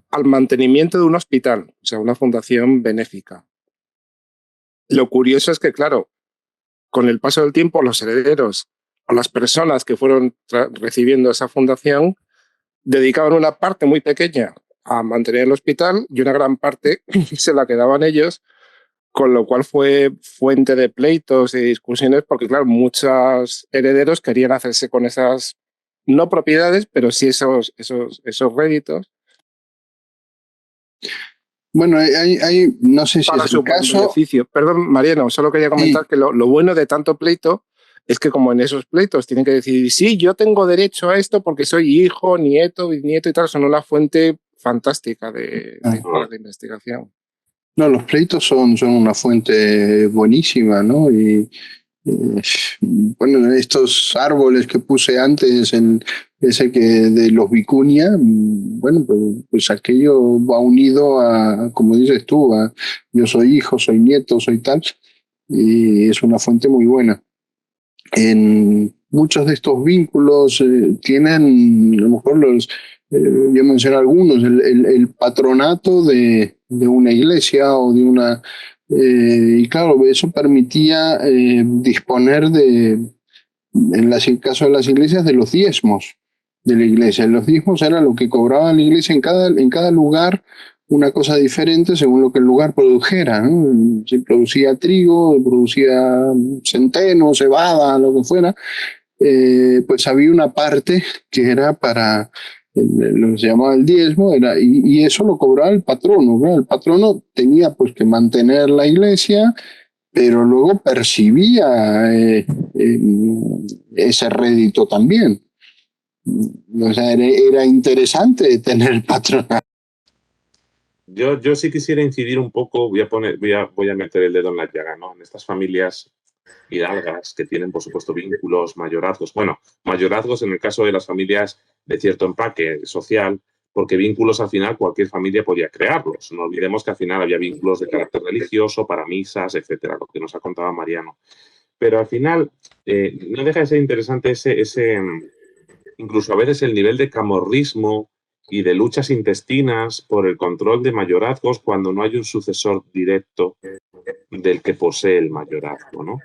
K: al mantenimiento de un hospital, o sea, una fundación benéfica. Lo curioso es que, claro, con el paso del tiempo, los herederos o las personas que fueron recibiendo esa fundación dedicaban una parte muy pequeña a mantener el hospital y una gran parte se la quedaban ellos, con lo cual fue fuente de pleitos y discusiones porque, claro, muchos herederos querían hacerse con esas, no propiedades, pero sí esos réditos.
A: Bueno, no sé si
K: para
A: es
K: su
A: el caso.
K: beneficio. Perdón, Mariano, solo quería comentar que lo bueno de tanto pleito es que como en esos pleitos tienen que decidir, sí, yo tengo derecho a esto porque soy hijo, nieto, bisnieto y tal, son una fuente fantástica de investigación.
A: No, los pleitos son una fuente buenísima, ¿no? Y bueno, estos árboles que puse antes, ese que de los vicuña, bueno, pues aquello va unido a, como dices tú, yo soy hijo, soy nieto, soy tal, y es una fuente muy buena. En muchos de estos vínculos tienen, a lo mejor yo mencioné algunos, el patronato de una iglesia o de una... y claro, eso permitía disponer en el caso de las iglesias, de los diezmos de la iglesia. Los diezmos era lo que cobraba la iglesia en cada lugar, una cosa diferente según lo que el lugar produjera, ¿no? Si producía trigo, producía centeno, cebada, lo que fuera, pues había una parte que era para lo que se llamaba el diezmo, y eso lo cobraba el patrono, ¿no? El patrono tenía pues que mantener la iglesia, pero luego percibía ese rédito también. O sea, era interesante tener patronato.
C: Yo sí quisiera incidir un poco, voy a meter el dedo en la llaga, ¿no? En estas familias hidalgas que tienen, por supuesto, vínculos, mayorazgos. Bueno, mayorazgos en el caso de las familias de cierto empaque social, porque vínculos al final cualquier familia podía crearlos. No olvidemos que al final había vínculos de carácter religioso, para misas, etcétera, lo que nos ha contado Mariano. Pero al final no deja de ser interesante incluso a veces el nivel de camorrismo y de luchas intestinas por el control de mayorazgos cuando no hay un sucesor directo del que posee el mayorazgo, ¿no?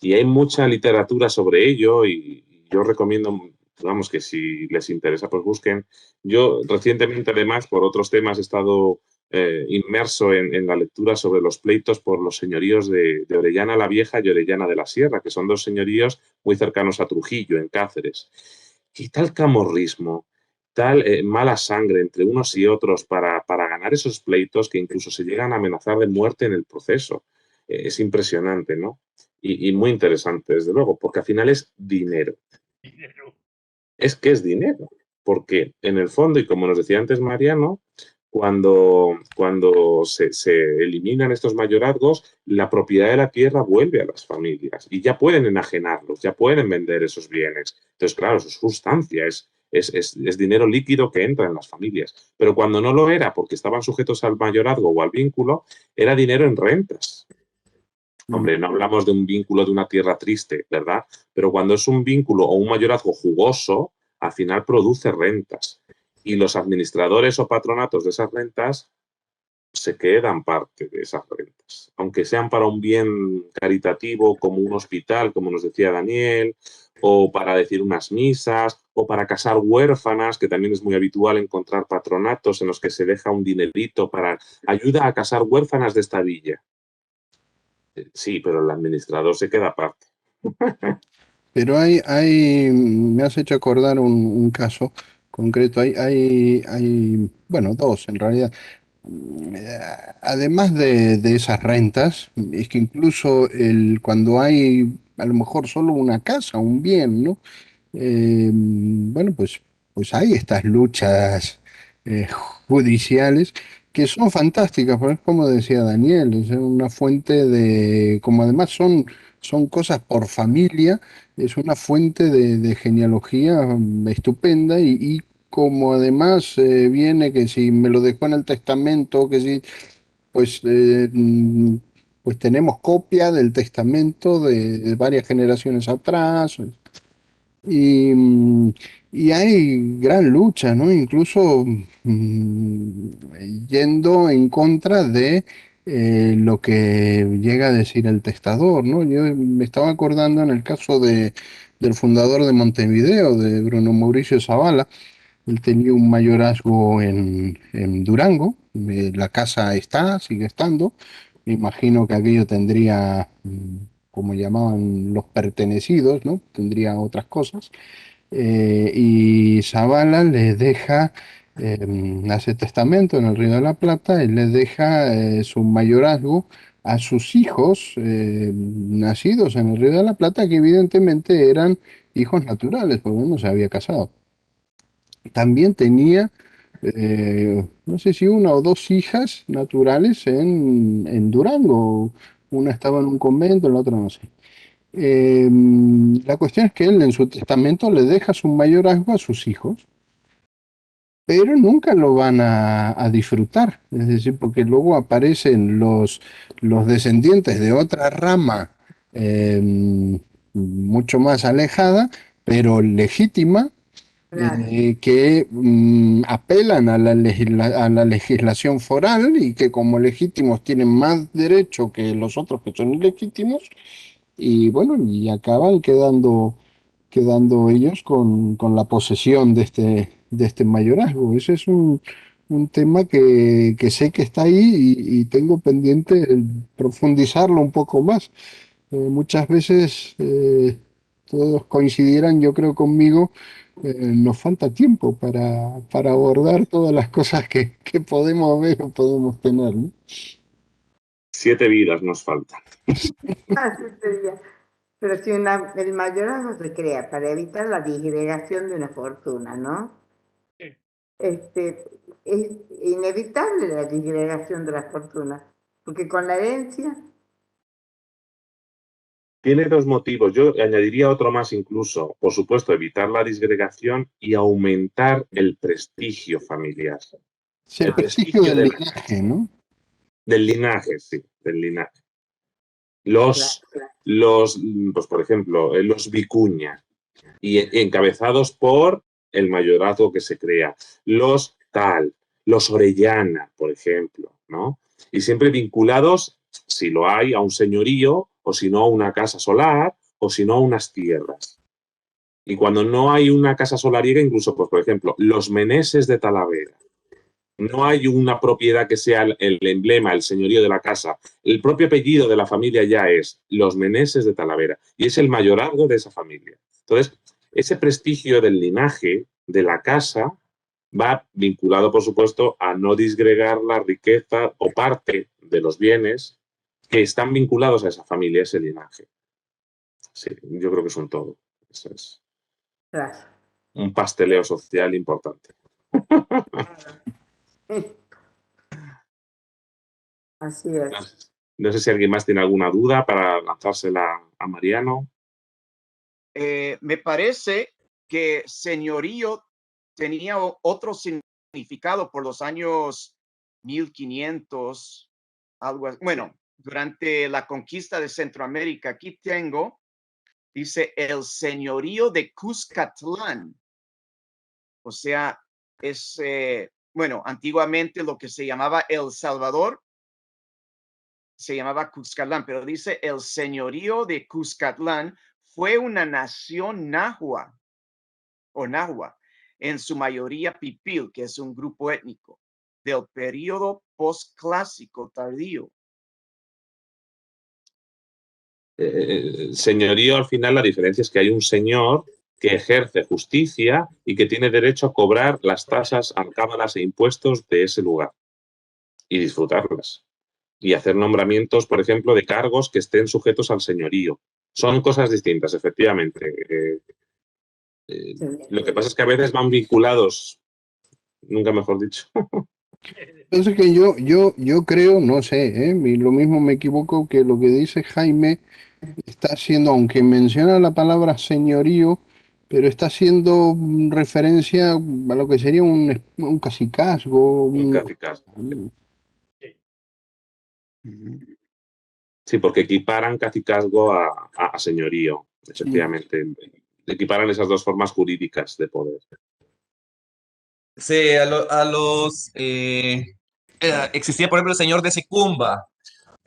C: Y hay mucha literatura sobre ello y yo recomiendo, vamos, que si les interesa, pues busquen. Yo recientemente, además, por otros temas, he estado inmerso en la lectura sobre los pleitos por los señoríos de Orellana la Vieja y Orellana de la Sierra, que son dos señoríos muy cercanos a Trujillo, en Cáceres. Y tal camorrismo, tal mala sangre entre unos y otros para ganar esos pleitos que incluso se llegan a amenazar de muerte en el proceso. es impresionante, ¿no? Y muy interesante, desde luego, porque al final es dinero. Es que es dinero, porque en el fondo, y como nos decía antes Mariano, cuando se eliminan estos mayorazgos, la propiedad de la tierra vuelve a las familias y ya pueden enajenarlos, ya pueden vender esos bienes. Entonces, claro, eso es sustancia, es dinero líquido que entra en las familias. Pero cuando no lo era, porque estaban sujetos al mayorazgo o al vínculo, era dinero en rentas. Hombre, no hablamos de un vínculo de una tierra triste, ¿verdad? Pero cuando es un vínculo o un mayorazgo jugoso, al final produce rentas. Y los administradores o patronatos de esas rentas se quedan parte de esas rentas. Aunque sean para un bien caritativo, como un hospital, como nos decía Daniel, o para decir unas misas, o para casar huérfanas, que también es muy habitual encontrar patronatos en los que se deja un dinerito para ayuda a casar huérfanas de esta villa. Sí, pero el administrador se queda aparte.
A: Pero me has hecho acordar un caso concreto. Bueno, dos en realidad. Además de esas rentas, es que incluso cuando hay a lo mejor solo una casa, un bien, ¿no? Bueno, pues hay estas luchas eh, judiciales que son fantásticas, pero es como decía Daniel, es una fuente como además son cosas por familia, es una fuente de genealogía estupenda y como además viene que si me lo dejó en el testamento, que si, pues, pues tenemos copia del testamento de varias generaciones atrás. Y, y hay gran lucha, ¿no? Incluso yendo en contra de lo que llega a decir el testador, ¿no? Yo me estaba acordando en el caso del fundador de Montevideo, de Bruno Mauricio Zavala. Él tenía un mayorazgo en Durango, la casa sigue estando. Me imagino que aquello tendría, como llamaban los pertenecidos, ¿no? Tendría otras cosas. Y Zavala le deja, hace testamento en el Río de la Plata y le deja su mayorazgo a sus hijos nacidos en el Río de la Plata, que evidentemente eran hijos naturales, porque uno se había casado. También tenía, no sé si una o dos hijas naturales en Durango. Una estaba en un convento, la otra no sé. La cuestión es que él en su testamento le deja su mayorazgo a sus hijos, pero nunca lo van a disfrutar. Es decir, porque luego aparecen los descendientes de otra rama mucho más alejada, pero legítima, que apelan a a la legislación foral y que como legítimos tienen más derecho que los otros que son ilegítimos, y bueno, y acaban quedando ellos con la posesión de este mayorazgo. Ese es un tema que sé que está ahí y tengo pendiente el profundizarlo un poco más. Muchas veces todos coincidieran, yo creo, conmigo, nos falta tiempo para abordar todas las cosas que podemos ver o podemos tener, ¿no?
C: 7 vidas nos faltan.
I: Ah, sí, sería. Pero si el mayorazgo se crea para evitar la disgregación de una fortuna, ¿no? Es inevitable la disgregación de la fortuna, porque con la herencia...
C: Tiene 2 motivos. Yo añadiría otro más incluso. Por supuesto, evitar la disgregación y aumentar el prestigio familiar.
A: Sí, el prestigio del linaje, ¿no?
C: Del linaje, sí, del linaje. Pues por ejemplo, los Vicuña, y encabezados por el mayorazgo que se crea. Los Orellana, por ejemplo, ¿no? Y siempre vinculados, si lo hay, a un señorío, o si no, a una casa solar, o si no, a unas tierras. Y cuando no hay una casa solariega, incluso, pues, por ejemplo, los Meneses de Talavera. No hay una propiedad que sea el emblema, el señorío de la casa. El propio apellido de la familia ya es los Meneses de Talavera y es el mayorazgo de esa familia. Entonces, ese prestigio del linaje de la casa va vinculado, por supuesto, a no disgregar la riqueza o parte de los bienes que están vinculados a esa familia, a ese linaje. Sí, yo creo que es un todo. Eso es
I: Claro.
C: un pasteleo social importante.
I: Así es.
C: No sé si alguien más tiene alguna duda para lanzársela a Mariano.
J: Me parece que señorío tenía otro significado por los años 1500, algo así. Bueno, durante la conquista de Centroamérica, aquí tengo, dice el señorío de Cuscatlán. O sea, es, bueno, antiguamente lo que se llamaba El Salvador se llamaba Cuscatlán, pero dice el señorío de Cuscatlán fue una nación nahua o nahua, en su mayoría pipil, que es un grupo étnico del periodo postclásico tardío.
C: Señorío, al final, la diferencia es que hay un señor que ejerce justicia y que tiene derecho a cobrar las tasas, alcábalas e impuestos de ese lugar y disfrutarlas. Y hacer nombramientos, por ejemplo, de cargos que estén sujetos al señorío. Son cosas distintas, efectivamente. Lo que pasa es que a veces van vinculados, nunca mejor dicho.
A: Entonces que yo creo, no sé, y lo mismo me equivoco, que lo que dice Jaime está haciendo, aunque menciona la palabra señorío, pero está haciendo referencia a lo que sería un cacicazgo.
C: Un cacicazgo. Sí, porque equiparan cacicazgo a señorío, efectivamente. Equiparan esas dos formas jurídicas de poder.
N: Sí, existía, por ejemplo, el señor de Sicumba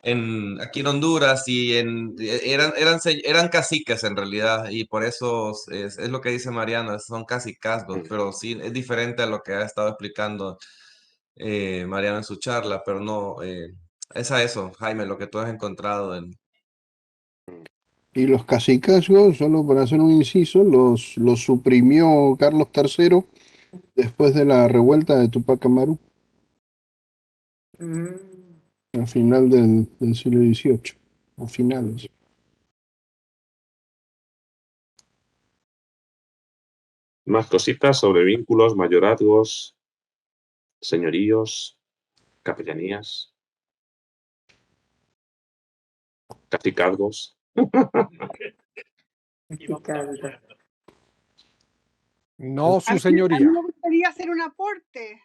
N: aquí en Honduras y eran caciques en realidad, y por eso es lo que dice Mariano, son cacicazgos, pero sí es diferente a lo que ha estado explicando Mariano en su charla, pero no, es a eso, Jaime, lo que tú has encontrado en...
A: Y los cacicazgos, solo para hacer un inciso, los suprimió Carlos III después de la revuelta de Tupac Amaru, al final del siglo XVIII, a finales.
C: Más cositas sobre vínculos, mayorazgos, señoríos, capellanías, cacicazgos.
G: No, su
O: A
G: señoría.
O: mí me gustaría hacer un aporte.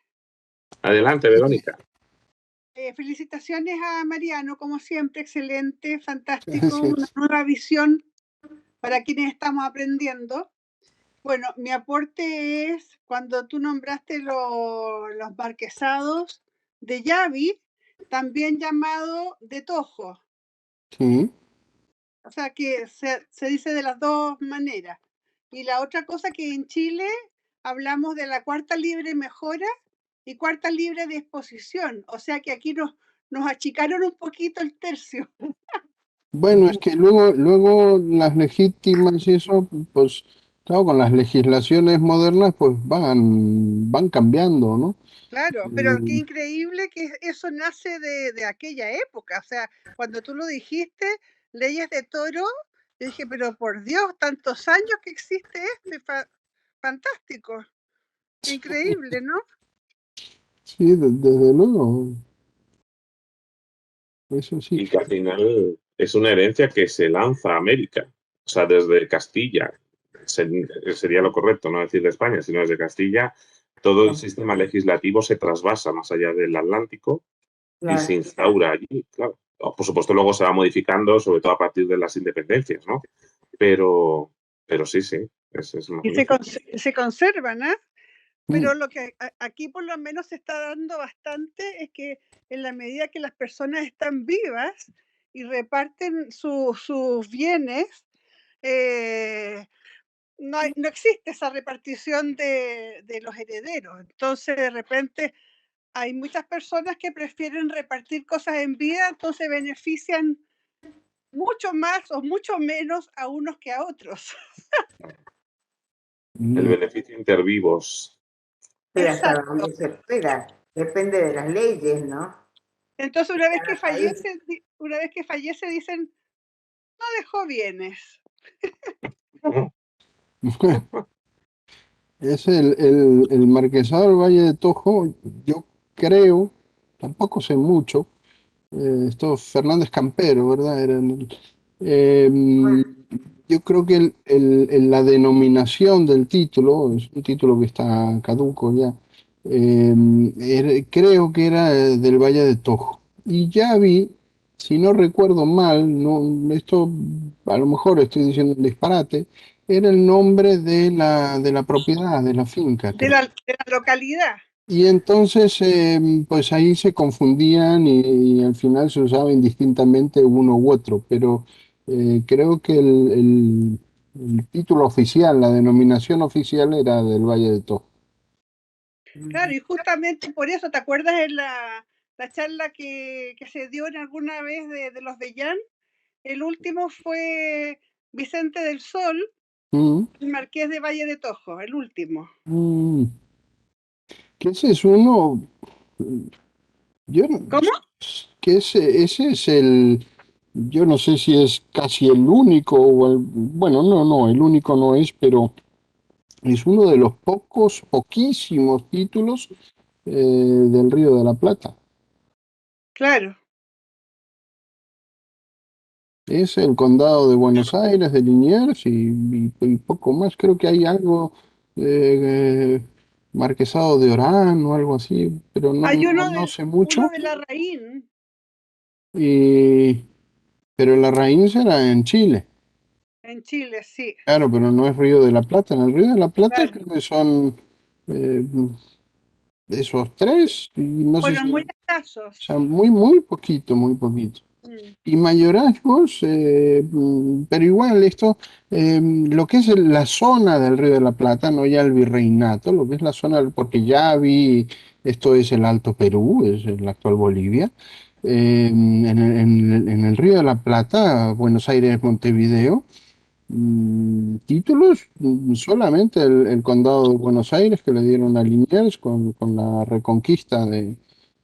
C: Adelante, Verónica.
O: Felicitaciones a Mariano, como siempre, excelente, fantástico, una nueva visión para quienes estamos aprendiendo. Bueno, mi aporte es cuando tú nombraste los marquesados de Yavi, también llamado de Tojo.
A: Sí.
O: O sea que se dice de las dos maneras. Y la otra cosa que en Chile hablamos de la cuarta libre mejora y cuarta libre de exposición. O sea que aquí nos achicaron un poquito el tercio.
A: Bueno, es que luego las legítimas y eso, pues, claro, con las legislaciones modernas, pues van cambiando, ¿no?
O: Claro, pero qué increíble que eso nace de aquella época. O sea, cuando tú lo dijiste, leyes de toro, yo dije, pero por Dios, tantos años que existe fantástico. Increíble, ¿no?
A: Sí, desde luego. Eso sí.
C: Y que al final es una herencia que se lanza a América. O sea, desde Castilla, sería lo correcto, no decir de España, sino desde Castilla, todo el sistema legislativo se trasvasa más allá del Atlántico y se instaura allí, claro. Por supuesto, luego se va modificando, sobre todo a partir de las independencias, ¿no? Pero sí, es
O: Y se conservan, ¿ah? Pero lo que aquí por lo menos se está dando bastante es que en la medida que las personas están vivas y reparten sus bienes, no existe esa repartición de los herederos. Entonces, de repente, hay muchas personas que prefieren repartir cosas en vida, entonces benefician mucho más o mucho menos a unos que a otros.
C: El beneficio intervivos.
I: Pero hasta dónde se pueda, depende de las leyes, ¿no?
O: Entonces una vez que fallece dicen, no dejó bienes.
A: Es el marquesado del Valle de Tojo, yo creo, tampoco sé mucho, esto Fernández Campero, ¿verdad? Yo creo que la denominación del título, es un título que está caduco ya, creo que era del Valle de Tojo. Y ya vi, si no recuerdo mal, no, esto a lo mejor estoy diciendo un disparate, era el nombre de la propiedad, de la finca,
O: De
A: creo.
O: la localidad.
A: Y entonces, pues ahí se confundían y al final se usaba indistintamente uno u otro, pero creo que el título oficial, la denominación oficial era del Valle de Tojo.
O: Claro, y justamente por eso, ¿te acuerdas en la charla que se dio en alguna vez de los Bellán? El último fue Vicente del Sol, el marqués de Valle de Tojo, el último.
A: Que ese es uno.
O: ¿Cómo?
A: Que ese es yo no sé si es casi el único, bueno, no, el único no es, pero es uno de los poquísimos títulos del Río de la Plata.
O: Claro.
A: Es el condado de Buenos Aires, de Liniers y poco más. Creo que hay algo marquesado de Orán o algo así, pero
O: Hay
A: no sé mucho.
O: uno de Larraín.
A: Pero la raíz era en Chile.
O: En Chile, sí.
A: Claro, pero no es Río de la Plata. En el Río de la Plata
O: Claro.
A: creo que son esos tres. Y no sé
O: Bueno,
A: si,
O: muy escasos.
A: o sea, muy poquito, muy poquito. Y mayorazgos, pero igual esto, lo que es la zona del Río de la Plata, no ya el virreinato, lo que es la zona, porque ya vi, esto es el Alto Perú, es el actual Bolivia, en el Río de la Plata, Buenos Aires, Montevideo, títulos, solamente el condado de Buenos Aires que le dieron a Liniers con la reconquista de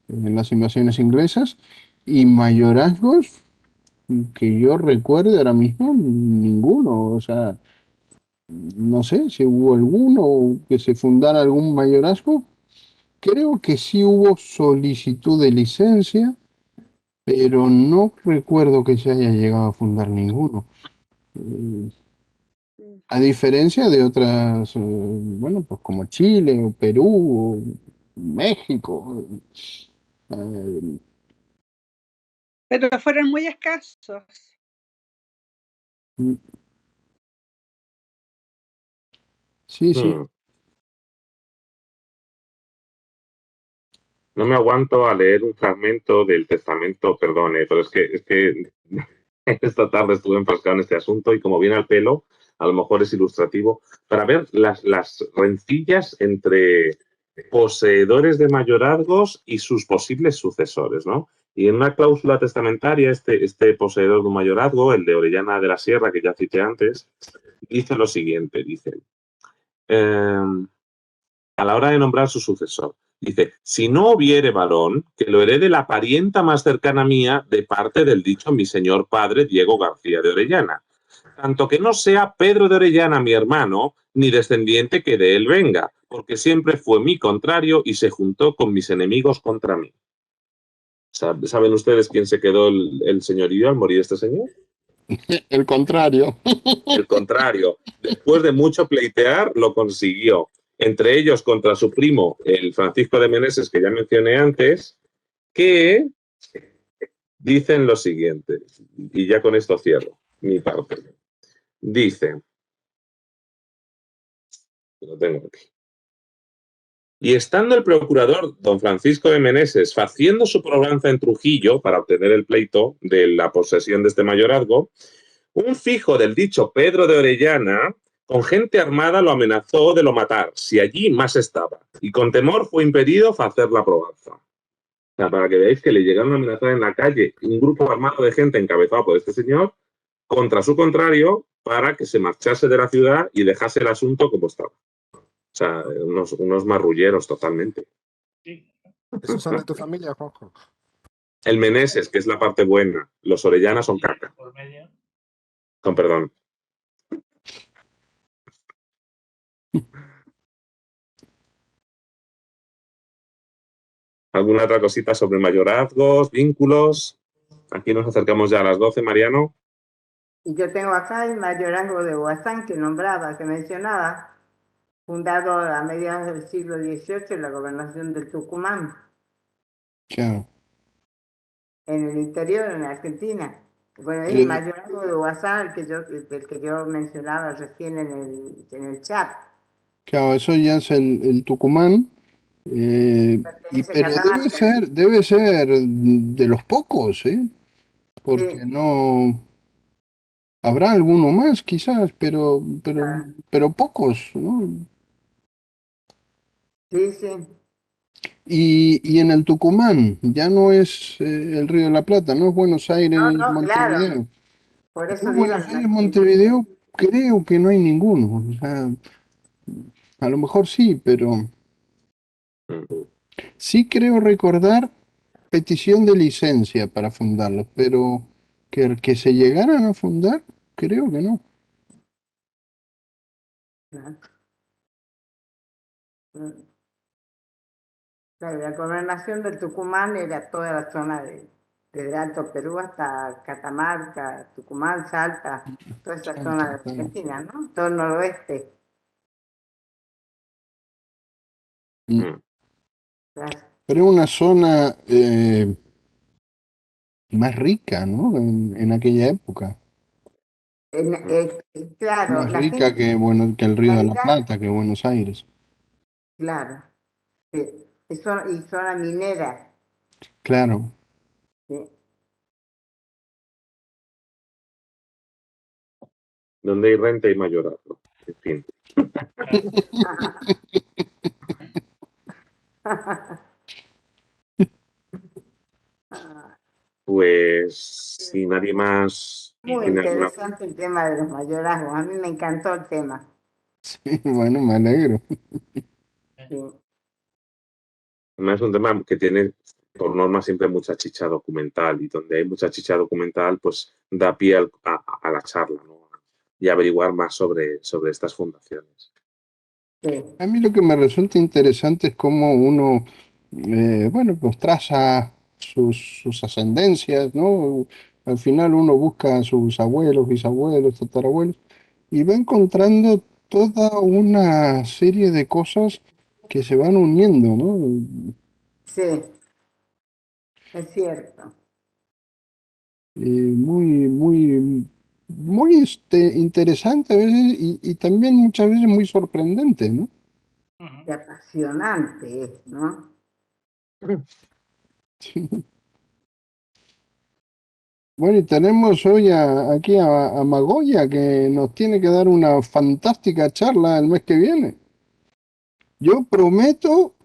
A: las invasiones inglesas, y mayorazgos que yo recuerde ahora mismo, ninguno. O sea, no sé si hubo alguno que se fundara algún mayorazgo. Creo que sí hubo solicitud de licencia, pero no recuerdo que se haya llegado a fundar ninguno. A diferencia de otras, bueno, pues como Chile o Perú o México.
O: Pero fueron muy escasos.
A: Sí, sí.
C: No me aguanto a leer un fragmento del testamento, perdone, pero es que esta tarde estuve enfrascado en este asunto y como viene al pelo, a lo mejor es ilustrativo, para ver las rencillas entre poseedores de mayorazgos y sus posibles sucesores, ¿no? Y en una cláusula testamentaria, este poseedor de un mayorazgo, el de Orellana de la Sierra, que ya cité antes, dice lo siguiente, dice, a la hora de nombrar su sucesor, dice, si no hubiere varón, que lo herede la parienta más cercana mía de parte del dicho mi señor padre Diego García de Orellana, tanto que no sea Pedro de Orellana mi hermano, ni descendiente que de él venga, porque siempre fue mi contrario y se juntó con mis enemigos contra mí. ¿Saben ustedes quién se quedó el señorío al morir este señor?
A: El contrario.
C: El contrario. Después de mucho pleitear, lo consiguió. Entre ellos contra su primo, el Francisco de Meneses, que ya mencioné antes, que dicen lo siguiente, y ya con esto cierro mi parte. Dice, lo tengo aquí. Y estando el procurador don Francisco de Meneses haciendo su probanza en Trujillo para obtener el pleito de la posesión de este mayorazgo, un fijo del dicho Pedro de Orellana, con gente armada lo amenazó de lo matar, si allí más estaba, y con temor fue impedido hacer la probanza. O sea, para que veáis que le llegaron a amenazar en la calle un grupo armado de gente encabezado por este señor contra su contrario para que se marchase de la ciudad y dejase el asunto como estaba. O sea, unos marrulleros totalmente.
K: ¿Esos son de tu familia, Juanjo?
C: El Meneses, que es la parte buena. Los Orellana son caca. Con perdón. ¿Alguna otra cosita sobre mayorazgos, vínculos? Aquí nos acercamos ya a las 12, Mariano.
I: Y yo tengo acá el mayorazgo de Huazán que nombraba, que mencionaba, fundado a mediados del siglo XVIII en la gobernación del Tucumán,
A: Claro.
I: en el interior, en Argentina. Bueno, es el
A: Eh,
I: mayorazgo de Huazán, el que yo mencionaba recién en el chat.
A: claro, eso ya es el Tucumán.
I: Pertenece a
A: Pero
I: Catamarca.
A: debe ser de los pocos, ¿eh? Porque
I: Sí,
A: no habrá alguno más, quizás, pero pocos, ¿no?
I: sí, sí.
A: Y en el Tucumán, ya no es el Río de la Plata, no es Buenos Aires,
I: No, no, claro.
A: Montevideo.
I: Por
A: Acá
I: eso
A: en
I: digo
A: Buenos Aires, Montevideo, creo que no hay ninguno. O sea, a lo mejor sí, pero sí creo recordar petición de licencia para fundarlos, pero que se llegaran a fundar, creo que no.
I: Claro, la gobernación del Tucumán era toda la zona desde Alto Perú hasta Catamarca, Tucumán, Salta, toda esa zona de Argentina, ¿no? Todo el noroeste. Claro.
A: Pero es una zona más rica, ¿no? En aquella época.
I: Claro,
A: Más
I: la
A: rica
I: gente,
A: que, bueno, que el Río
I: la
A: de la
I: realidad,
A: Plata, que Buenos Aires.
I: claro, sí. Y zona minera,
A: Claro.
I: sí.
C: Donde hay renta y mayorazgo. En fin. Pues si nadie más
I: Muy
C: tiene alguna...
I: interesante el tema de los mayorazgos. A mí me encantó el tema.
A: Sí, bueno, me alegro.
I: Sí,
C: Es un tema que tiene por norma siempre mucha chicha documental y donde hay mucha chicha documental pues da pie a la charla, ¿no? Y averiguar más sobre estas fundaciones.
A: A mí lo que me resulta interesante es cómo uno, bueno, pues traza sus ascendencias, ¿no? Al final uno busca a sus abuelos, bisabuelos, tatarabuelos, y va encontrando toda una serie de cosas que se van uniendo, ¿no?
I: sí, es cierto.
A: Muy interesante a veces y también muchas veces muy sorprendente, ¿no?
I: Y apasionante es, ¿no?
A: Bueno, y tenemos hoy aquí a Magoya que nos tiene que dar una fantástica charla el mes que viene. Yo prometo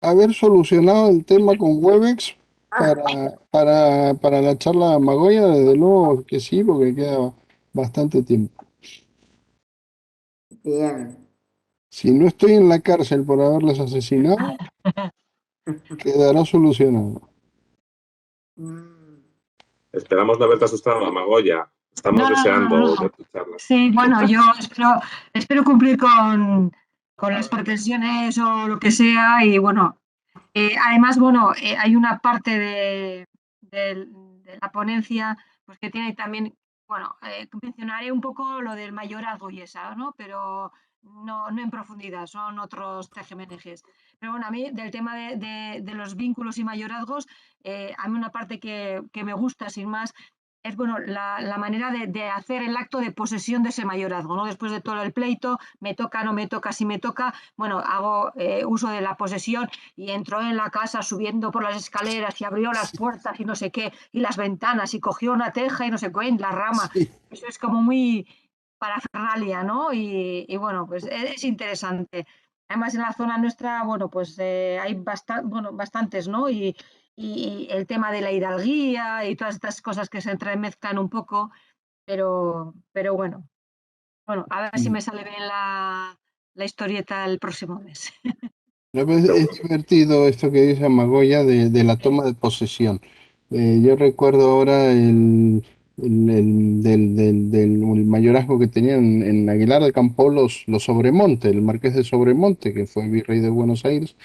A: haber solucionado el tema con Webex para la charla de Magoya, desde luego que sí, porque queda bastante tiempo.
I: Bien.
A: Si no estoy en la cárcel por haberles asesinado, quedará solucionado.
C: Esperamos no haberte asustado, Magoya. Estamos
P: No, no,
C: deseando
P: no, no.
C: ver tu charla.
P: Sí, bueno, yo espero cumplir con las pretensiones o lo que sea y bueno, además, bueno, hay una parte de la ponencia pues que tiene también, bueno, mencionaré un poco lo del mayorazgo y esa, ¿no? Pero no en profundidad, son otros tejemanejes. Pero bueno, a mí del tema de los vínculos y mayorazgos, a mí una parte que me gusta, sin más, es bueno, la manera de hacer el acto de posesión de ese mayorazgo, ¿no? Después de todo el pleito, me toca, no me toca, si me toca, bueno, hago uso de la posesión y entró en la casa subiendo por las escaleras y abrió las puertas y no sé qué, y las ventanas y cogió una teja y no sé qué, en la rama. Eso es como muy parafernalia, ¿no? Y bueno, pues es interesante. Además, en la zona nuestra, bueno, pues hay bastantes, ¿no? Y el tema de la hidalguía y todas estas cosas que se entremezclan un poco, pero bueno, a ver si me sale bien la historieta el próximo mes.
A: Es divertido esto que dice Magoya de la toma de posesión. Yo recuerdo ahora el mayorazgo que tenían en Aguilar de Campoo los Sobremonte, el marqués de Sobremonte, que fue virrey de Buenos Aires.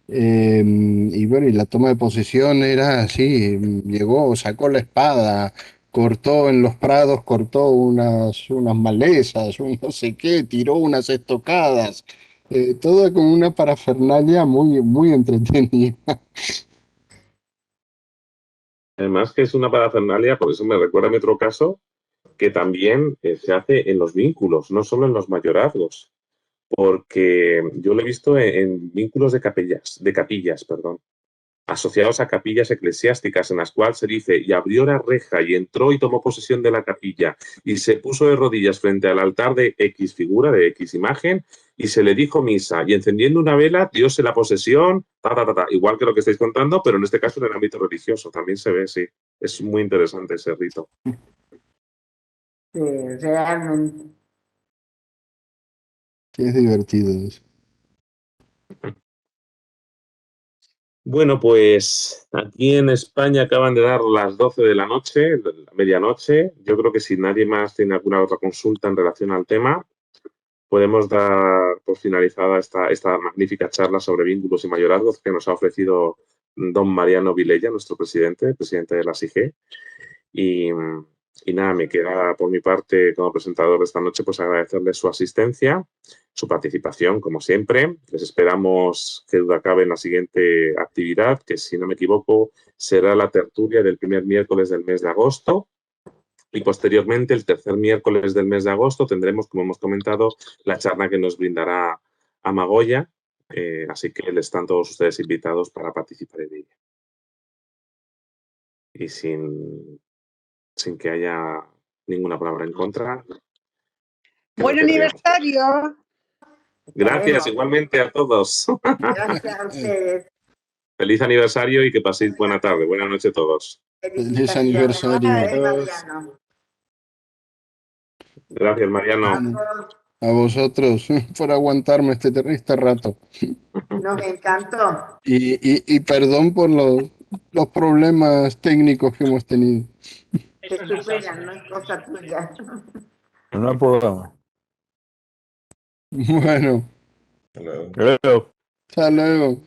A: Y bueno, y la toma de posesión era así, llegó, sacó la espada, cortó en los prados, cortó unas malezas, un no sé qué, tiró unas estocadas, todo con una parafernalia muy, muy entretenida.
C: Además que es una parafernalia, por eso me recuerda a mi otro caso, que también se hace en los vínculos, no solo en los mayorazgos, porque yo lo he visto en vínculos de capillas, perdón, asociados a capillas eclesiásticas en las cuales se dice, y abrió la reja y entró y tomó posesión de la capilla y se puso de rodillas frente al altar de X figura, de X imagen, y se le dijo misa, y encendiendo una vela, diose la posesión, igual que lo que estáis contando, pero en este caso en el ámbito religioso, también se ve, sí, es muy interesante ese rito.
I: Sí, realmente.
A: Sí, es divertido eso.
C: Bueno, pues aquí en España acaban de dar las 12 de la noche, la medianoche. Yo creo que si nadie más tiene alguna otra consulta en relación al tema, podemos dar por finalizada esta magnífica charla sobre vínculos y mayorazgos que nos ha ofrecido don Mariano Vilella, nuestro presidente de la SIG. Y nada, me queda por mi parte como presentador de esta noche pues agradecerle su asistencia, su participación como siempre. Les esperamos que duda cabe en la siguiente actividad, que si no me equivoco será la tertulia del primer miércoles del mes de agosto. Y posteriormente, el tercer miércoles del mes de agosto, tendremos, como hemos comentado, la charla que nos brindará Amagoya. Así que están todos ustedes invitados para participar en ella. Y sin que haya ninguna palabra en contra.
O: Buen aniversario.
C: Gracias, igualmente a todos.
I: Gracias a ustedes.
C: Feliz aniversario y que paséis buena tarde. Buenas noches a todos.
A: Feliz aniversario.
I: Mariano.
C: Gracias, Mariano.
A: A vosotros por aguantarme este rato.
I: Nos encantó.
A: Y perdón por los problemas técnicos que hemos tenido.
I: Te superan, no es cosa tuya.
Q: No hay problema.
A: Bueno.
Q: Hasta luego.
A: Hasta luego.